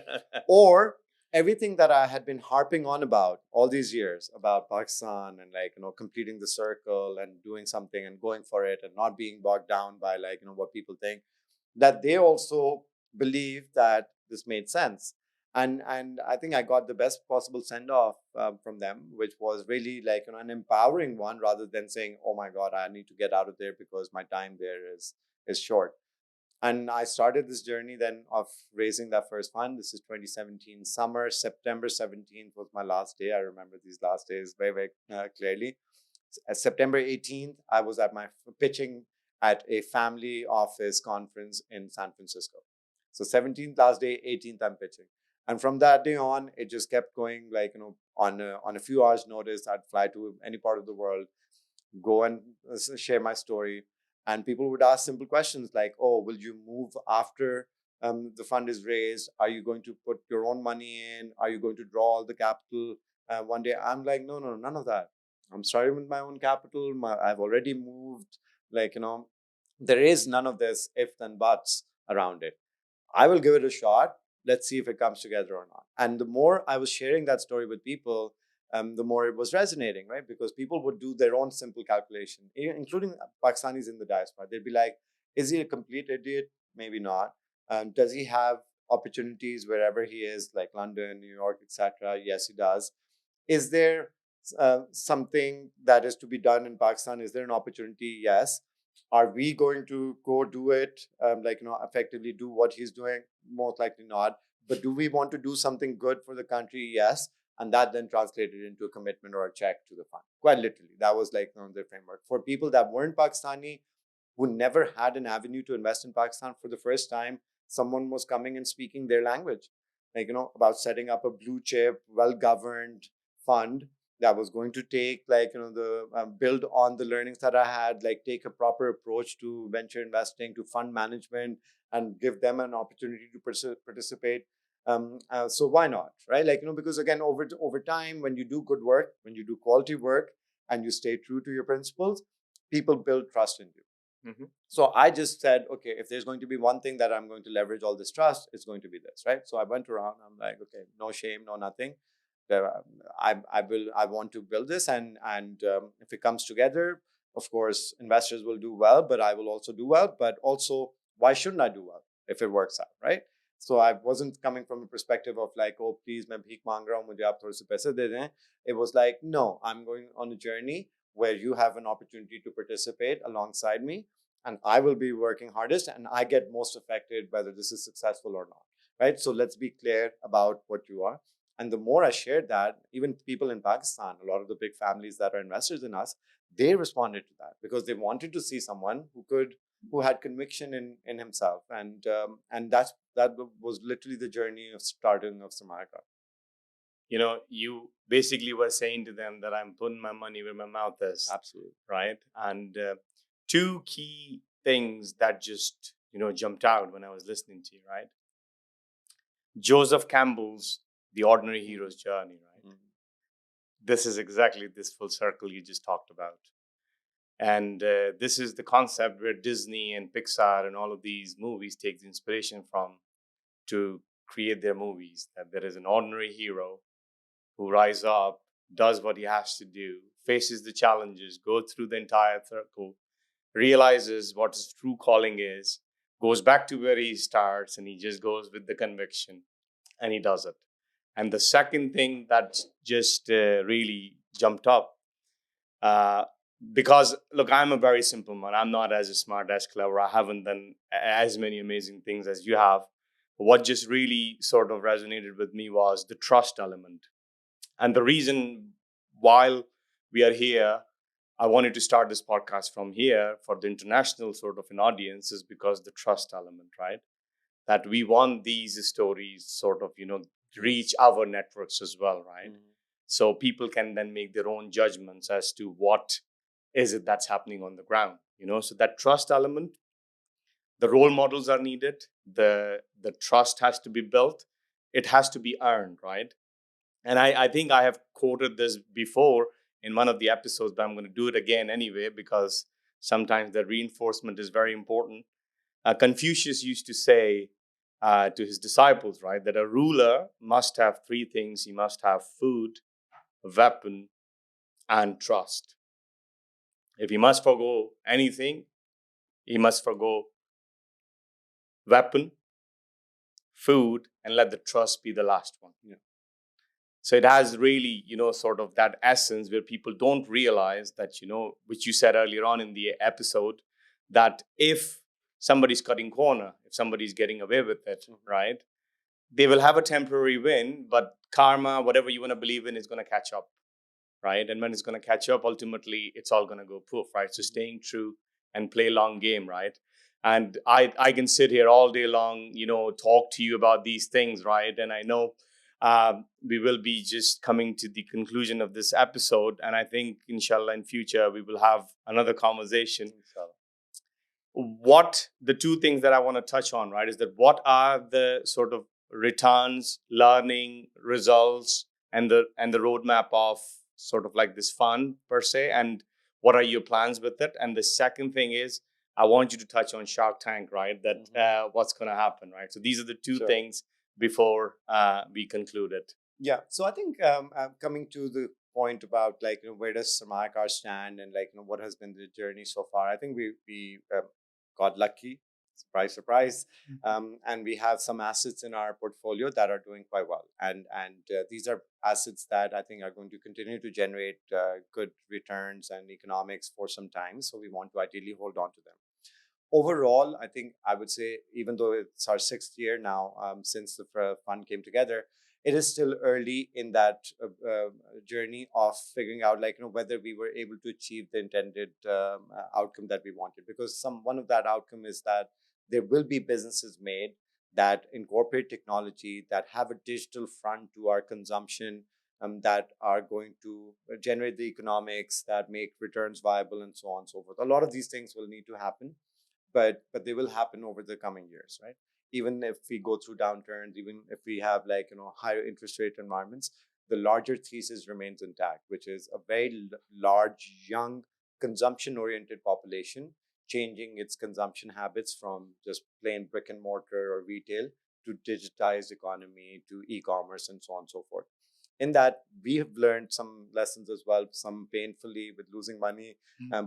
or everything that I had been harping on about all these years about Pakistan and like completing the circle and doing something and going for it and not being bogged down by like what people think, that they also believe that this made sense. And I think I got the best possible send off from them, which was really like an empowering one, rather than saying, "Oh my God, I need to get out of there because my time there is short." And I started this journey then of raising that first fund. This is 2017 summer. September 17th was my last day. I remember these last days very, very clearly. September 18th, I was at my pitching at a family office conference in San Francisco. So 17th last day, 18th I'm pitching. And from that day on, it just kept going like, on a few hours notice, I'd fly to any part of the world, go and share my story. And people would ask simple questions like, oh, will you move after the fund is raised? Are you going to put your own money in? Are you going to draw all the capital one day? I'm like, no, no, none of that. I'm starting with my own capital. I've already moved. Like, there is none of this if then buts around it. I will give it a shot. Let's see if it comes together or not. And the more I was sharing that story with people, the more it was resonating, right? Because people would do their own simple calculation, including Pakistanis in the diaspora. They'd be like, is he a complete idiot? Maybe not. Does he have opportunities wherever he is, like London, New York, etc.? Yes, he does. Is there something that is to be done in Pakistan? Is there an opportunity? Yes. Are we going to go do it, effectively do what he's doing? Most likely not. But do we want to do something good for the country? Yes. And that then translated into a commitment or a check to the fund. Quite literally, that was the framework. For people that weren't Pakistani, who never had an avenue to invest in Pakistan, for the first time, someone was coming and speaking their language, about setting up a blue chip, well governed fund that was going to take the build on the learnings that I had, take a proper approach to venture investing, to fund management, and give them an opportunity to participate. So why not, right? Because again, over time, when you do good work, when you do quality work, and you stay true to your principles, people build trust in you. Mm-hmm. So I just said, okay, if there's going to be one thing that I'm going to leverage all this trust, it's going to be this, right? So I went around. I'm like, okay, no shame, no nothing. I want to build this, and if it comes together, of course, investors will do well, but I will also do well. But also, why shouldn't I do well if it works out, right? So I wasn't coming from a perspective of like, oh, please, main bheek mang raha hu, mujhe aap thode se paise de dein. It was like, no, I'm going on a journey where you have an opportunity to participate alongside me, and I will be working hardest, and I get most affected whether this is successful or not, right? So let's be clear about what you are. And the more I shared that, even people in Pakistan, a lot of the big families that are investors in us, they responded to that because they wanted to see someone who had conviction in himself, and that was literally the journey of starting of Sarmayacar. You basically were saying to them that I'm putting my money where my mouth is. Absolutely. Right. And two key things that just, jumped out when I was listening to you, right? Joseph Campbell's The Ordinary Hero's Journey, right? Mm-hmm. This is exactly this full circle you just talked about. And this is the concept where Disney and Pixar and all of these movies take the inspiration from to create their movies, that there is an ordinary hero who rises up, does what he has to do, faces the challenges, goes through the entire circle, realizes what his true calling is, goes back to where he starts, and he just goes with the conviction, and he does it. And the second thing that just really jumped up, because look, I'm a very simple man. I'm not as smart, as clever. I haven't done as many amazing things as you have. What just really sort of resonated with me was the trust element. And the reason while we are here, I wanted to start this podcast from here for the international sort of an audience is because the trust element, right? That we want these stories sort of, reach our networks as well, right? Mm-hmm. So people can then make their own judgments as to what is it that's happening on the ground, So that trust element, the role models are needed, the trust has to be built, it has to be earned, right? And I think I have quoted this before in one of the episodes, but I'm going to do it again anyway, because sometimes the reinforcement is very important. Confucius used to say to his disciples, right, that a ruler must have three things. He must have food, a weapon, and trust. If he must forgo anything, he must forgo weapon, food, and let the trust be the last one. Yeah. So it has really, sort of that essence where people don't realize that, which you said earlier on in the episode, that if somebody's cutting corner, if somebody's getting away with it, right, they will have a temporary win, but karma, whatever you want to believe in, is going to catch up, right? And when it's going to catch up, ultimately, it's all going to go poof, right? So staying true and play long game, right? And I can sit here all day long, talk to you about these things, right? And I know we will be just coming to the conclusion of this episode. And I think, inshallah, in future, we will have another conversation. Inshallah. What the two things that I want to touch on, right, is that what are the sort of returns, learning, results, and the roadmap of sort of like this fund per se, and what are your plans with it? And the second thing is, I want you to touch on Shark Tank, right? That what's going to happen, right? So these are the two things before we conclude it. Yeah. So I think coming to the point about where does Sarmayacar stand, and what has been the journey so far. I think we got lucky. Surprise, surprise. And we have some assets in our portfolio that are doing quite well. And these are assets that I think are going to continue to generate good returns and economics for some time. So we want to ideally hold on to them. Overall, I think I would say, even though it's our sixth year now since the fund came together, it is still early in that journey of figuring out, like, whether we were able to achieve the intended outcome that we wanted. Because one of that outcome is that there will be businesses made that incorporate technology, that have a digital front to our consumption, that are going to generate the economics, that make returns viable, and so on and so forth. A lot of these things will need to happen, but they will happen over the coming years, right? Even if we go through downturns, even if we have, like, higher interest rate environments, the larger thesis remains intact, which is a very large, young, consumption oriented population changing its consumption habits from just plain brick and mortar or retail to digitized economy to e-commerce and so on and so forth. In that, we have learned some lessons as well, some painfully with losing money,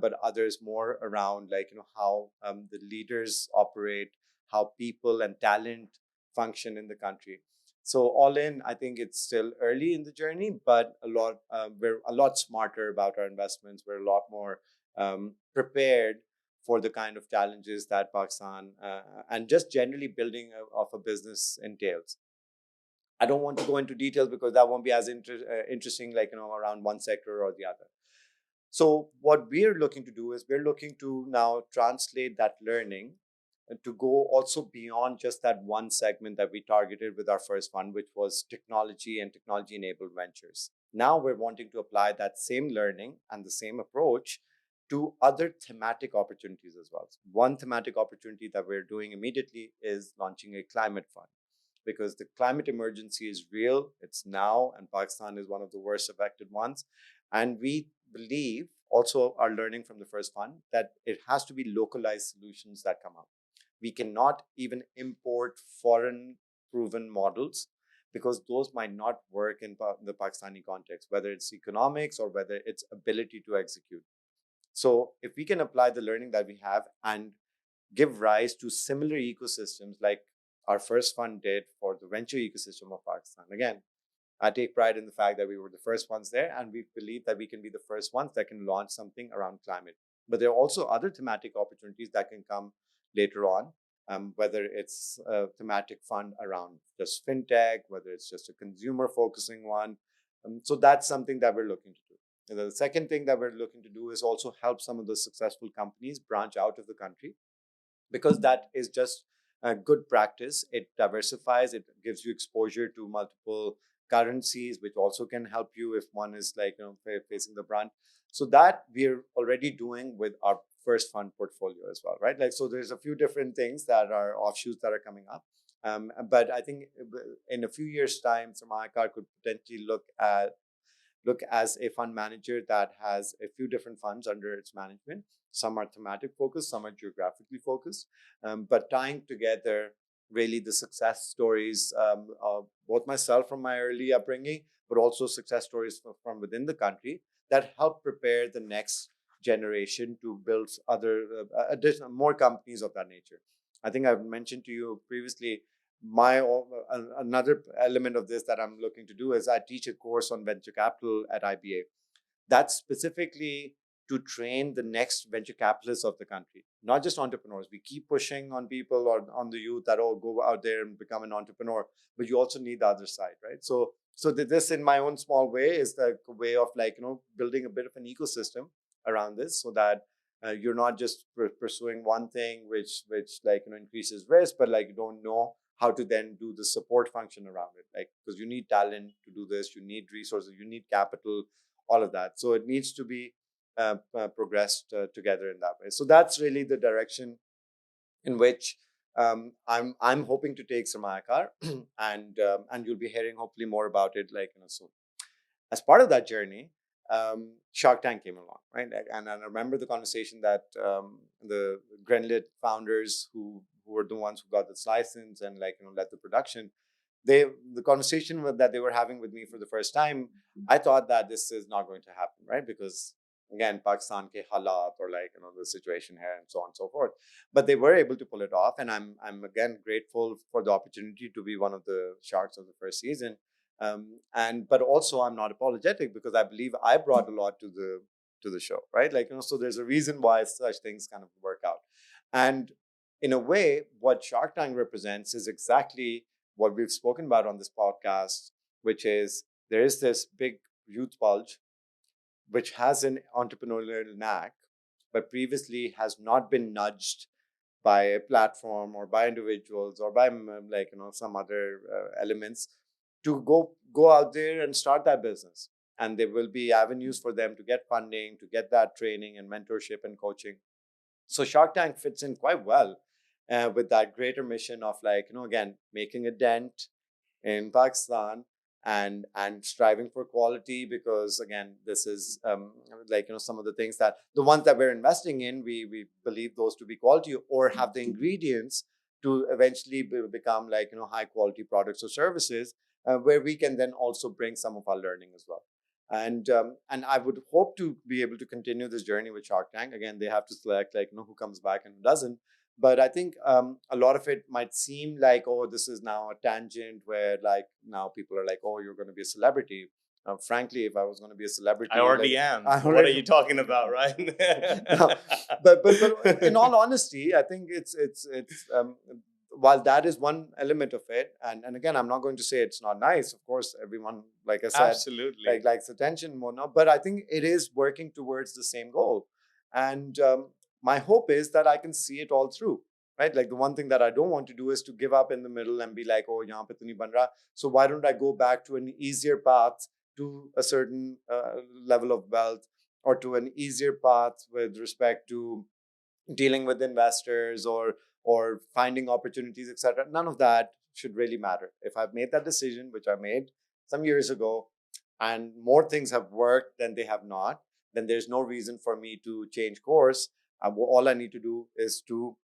but others more around, like, how the leaders operate, how people and talent function in the country. So all in, I think it's still early in the journey, but we're a lot smarter about our investments. We're a lot more prepared for the kind of challenges that Pakistan and just generally building of a business entails. I don't want to go into details because that won't be as interesting, like, around one sector or the other. So what we're looking to do is we're looking to now translate that learning to go also beyond just that one segment that we targeted with our first fund, which was technology and technology enabled ventures. Now we're wanting to apply that same learning and the same approach to other thematic opportunities as well. One thematic opportunity that we're doing immediately is launching a climate fund, because the climate emergency is real. It's now, and Pakistan is one of the worst affected ones. And we believe, also are learning from the first fund, that it has to be localized solutions that come up. We cannot even import foreign proven models, because those might not work in the Pakistani context, whether it's economics or whether it's ability to execute. So if we can apply the learning that we have and give rise to similar ecosystems like our first fund did for the venture ecosystem of Pakistan. Again, I take pride in the fact that we were the first ones there, and we believe that we can be the first ones that can launch something around climate. But there are also other thematic opportunities that can come later on, whether it's a thematic fund around just fintech, whether it's just a consumer focusing one. So that's something that we're looking to do. And the second thing that we're looking to do is also help some of the successful companies branch out of the country, because that is just a good practice. It diversifies, it gives you exposure to multiple currencies, which also can help you if one is, like, facing the brunt. So that we're already doing with our first fund portfolio as well, right? Like, so there's a few different things that are offshoots that are coming up. But I think in a few years' time, Sarmayacar could potentially look as a fund manager that has a few different funds under its management. Some are thematic focused, some are geographically focused, but tying together really the success stories of both myself from my early upbringing, but also success stories from within the country that help prepare the next generation to build other additional more companies of that nature. I think I've mentioned to you previously, another element of this that I'm looking to do is I teach a course on venture capital at IBA. That's specifically to train the next venture capitalists of the country, not just entrepreneurs. We keep pushing on people or on the youth that, oh, go out there and become an entrepreneur, but you also need the other side, right? So this, in my own small way, is the way of, like, building a bit of an ecosystem around this, so that you're not just pursuing one thing, which like, increases risk, but, like, you don't know how to then do the support function around it, like, because you need talent to do this, you need resources, you need capital, all of that. So it needs to be progressed together in that way. So that's really the direction in which I'm hoping to take Sarmayacar, and you'll be hearing hopefully more about it, like, soon. As part of that journey, Shark Tank came along, right? And I remember the conversation that the Grenlit founders, who were the ones who got this license and, like, led the production, the conversation that they were having with me for the first time, I thought that this is not going to happen, right? Because again, Pakistan ke halat, or like, the situation here and so on and so forth. But they were able to pull it off, and I'm again grateful for the opportunity to be one of the sharks of the first season. And but also I'm not apologetic, because I believe I brought a lot to the show, right? Like, so there's a reason why such things kind of work out. And in a way, what Shark Tank represents is exactly what we've spoken about on this podcast, which is there is this big youth bulge which has an entrepreneurial knack, but previously has not been nudged by a platform or by individuals or by like, some other elements to go out there and start that business. And there will be avenues for them to get funding, to get that training and mentorship and coaching. So Shark Tank fits in quite well with that greater mission of, like, again, making a dent in Pakistan, and striving for quality, because again, this is like, some of the things that the ones that we're investing in, we believe those to be quality, or have the ingredients to eventually become, like, high quality products or services, where we can then also bring some of our learning as well. And I would hope to be able to continue this journey with Shark Tank. Again, they have to select, like, who comes back and who doesn't. But I think a lot of it might seem like, oh, this is now a tangent where, like, now people are like, oh, you're going to be a celebrity. Frankly, if I was going to be a celebrity, I already like, am. I So what are already you talking about, right? no, but in all honesty, I think it's while that is one element of it, and again, I'm not going to say it's not nice. Of course, everyone, like I said, Absolutely. likes attention more now. But I think it is working towards the same goal, and my hope is that I can see it all through. Right, like the one thing that I don't want to do is to give up in the middle and be like, oh, yahan pe to nahi ban raha. So why don't I go back to an easier path to a certain level of wealth, or to an easier path with respect to dealing with investors, or finding opportunities, etc. None of that should really matter. If I've made that decision, which I made some years ago, and more things have worked than they have not, then there's no reason for me to change course. All I need to do is to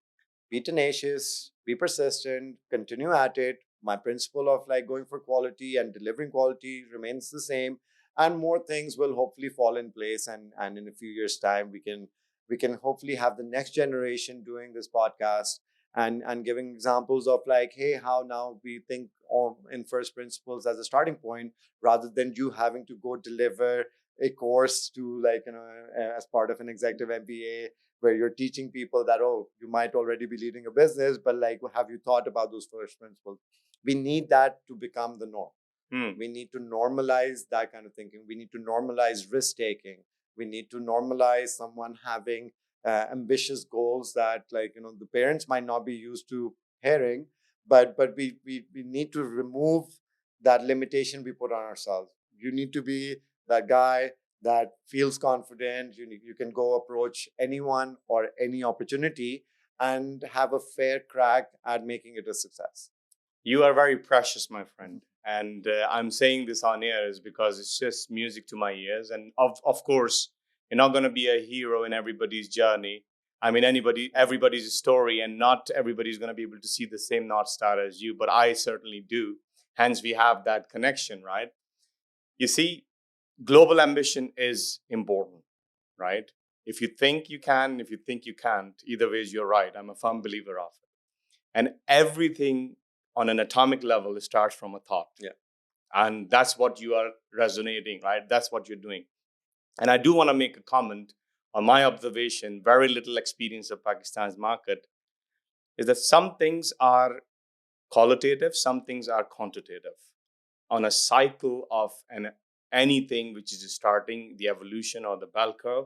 be tenacious, be persistent, continue at it. My principle of, like, going for quality and delivering quality remains the same, and more things will hopefully fall in place. And in a few years' time, we can hopefully have the next generation doing this podcast, and giving examples of, like, hey, how now we think in first principles as a starting point, rather than you having to go deliver a course to, like, as part of an executive MBA, where you're teaching people that, oh, you might already be leading a business, but, like, have you thought about those first principles? We need that to become the norm. We need to normalize that kind of thinking. We need to normalize risk taking. We need to normalize someone having ambitious goals that, like, the parents might not be used to hearing, but we need to remove that limitation we put on ourselves. You need to be that guy that feels confident. You can go approach anyone or any opportunity and have a fair crack at making it a success. You are very precious, my friend. And I'm saying this on air is because it's just music to my ears. And of course, you're not going to be a hero in everybody's journey. I mean, everybody's story, and not everybody's going to be able to see the same North Star as you, but I certainly do. Hence, we have that connection, right? You see, global ambition is important, right? If you think you can, if you think you can't, either ways, you're right. I'm a firm believer of it. And everything on an atomic level starts from a thought. Yeah. And that's what you are resonating, right? That's what you're doing. And I do want to make a comment on my observation, very little experience of Pakistan's market, is that some things are qualitative, some things are quantitative. On a cycle of anything which is starting the evolution or the bell curve,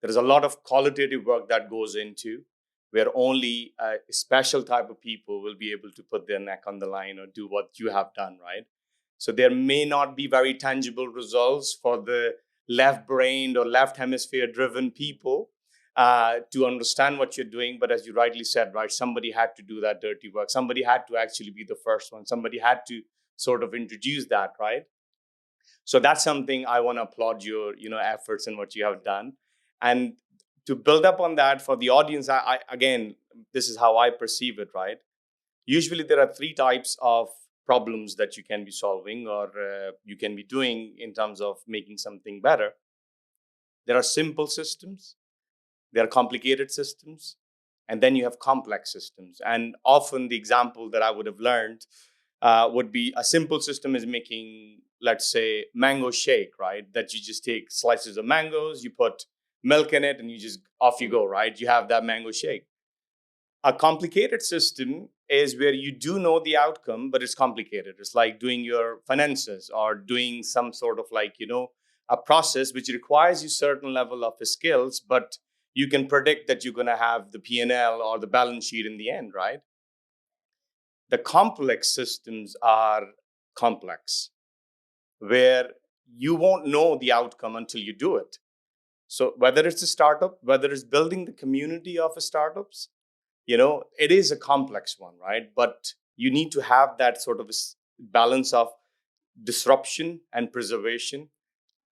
there is a lot of qualitative work that goes into, where only a special type of people will be able to put their neck on the line or do what you have done, right? So there may not be very tangible results for the left-brained or left hemisphere-driven people to understand what you're doing. But as you rightly said, right, somebody had to do that dirty work. Somebody had to actually be the first one. Somebody had to sort of introduce that, right? So that's something I want to applaud your, efforts and what you have done. And to build up on that for the audience, I again, this is how I perceive it, right? Usually there are three types of problems that you can be solving or you can be doing in terms of making something better. There are simple systems, there are complicated systems, and then you have complex systems. And often the example that I would have learned would be a simple system is making, let's say, mango shake, right? That you just take slices of mangoes, you put milk in it, and you just off you go, right? You have that mango shake. A complicated system is where you do know the outcome, but it's complicated. It's like doing your finances or doing some sort of like, a process which requires you certain level of skills, but you can predict that you're going to have the P&L or the balance sheet in the end, right? The complex systems are complex, where you won't know the outcome until you do it. So whether it's a startup, whether it's building the community of a startups, it is a complex one, right? But you need to have that sort of balance of disruption and preservation,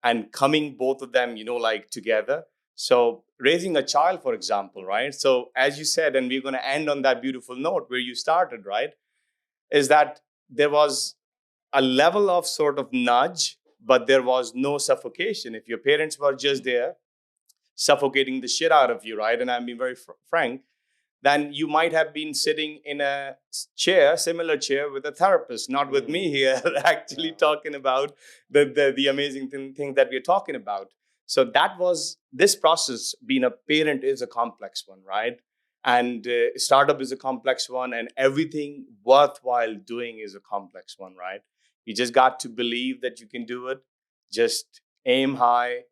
and coming both of them, like together. So raising a child, for example, right? So as you said, and we're going to end on that beautiful note where you started, right? Is that there was a level of sort of nudge, but there was no suffocation. If your parents were just there suffocating the shit out of you, right? And I'm being very frank, then you might have been sitting in a chair, similar chair with a therapist, not with me here, actually talking about the amazing thing that we're talking about. So that was this process. Being a parent is a complex one, right? And startup is a complex one, and everything worthwhile doing is a complex one, right? You just got to believe that you can do it. Just aim high,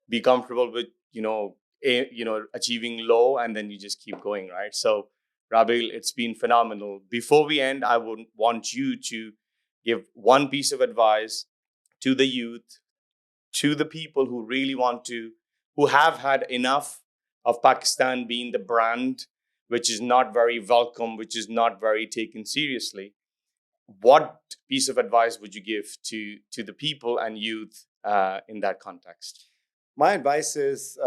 be comfortable with achieving low, and then you just keep going, right? So Rabeel, it's been phenomenal. Before we end, I would want you to give one piece of advice to the youth, to the people who really want to, who have had enough of Pakistan being the brand which is not very welcome, which is not very taken seriously. What piece of advice would you give to the people and youth in that context? My advice is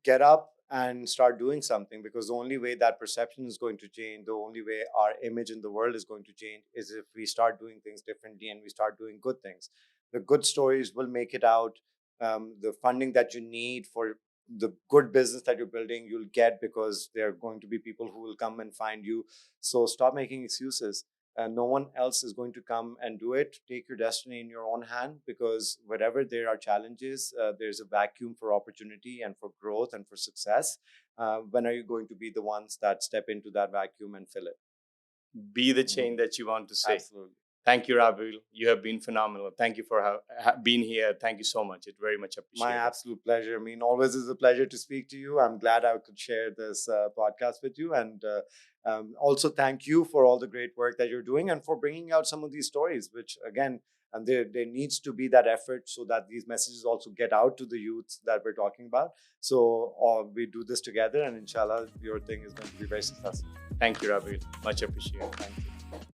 get up and start doing something, because the only way that perception is going to change, the only way our image in the world is going to change, is if we start doing things differently and we start doing good things. The good stories will make it out. The funding that you need for the good business that you're building, you'll get, because there are going to be people who will come and find you. So stop making excuses. No one else is going to come and do it. Take your destiny in your own hand, because wherever there are challenges, there's a vacuum for opportunity and for growth and for success. When are you going to be the ones that step into that vacuum and fill it? Be the change that you want to see. Absolutely. Thank you, Rabeel. You have been phenomenal. Thank you for being here. Thank you so much. It very much My appreciated. absolute pleasure. I mean, always is a pleasure to speak to you. I'm glad I could share this podcast with you. And also thank you for all the great work that you're doing and for bringing out some of these stories, which again, and there needs to be that effort so that these messages also get out to the youths that we're talking about. So we do this together, and inshallah, your thing is going to be very successful. Thank you, Rabeel. Much appreciated. Thank you.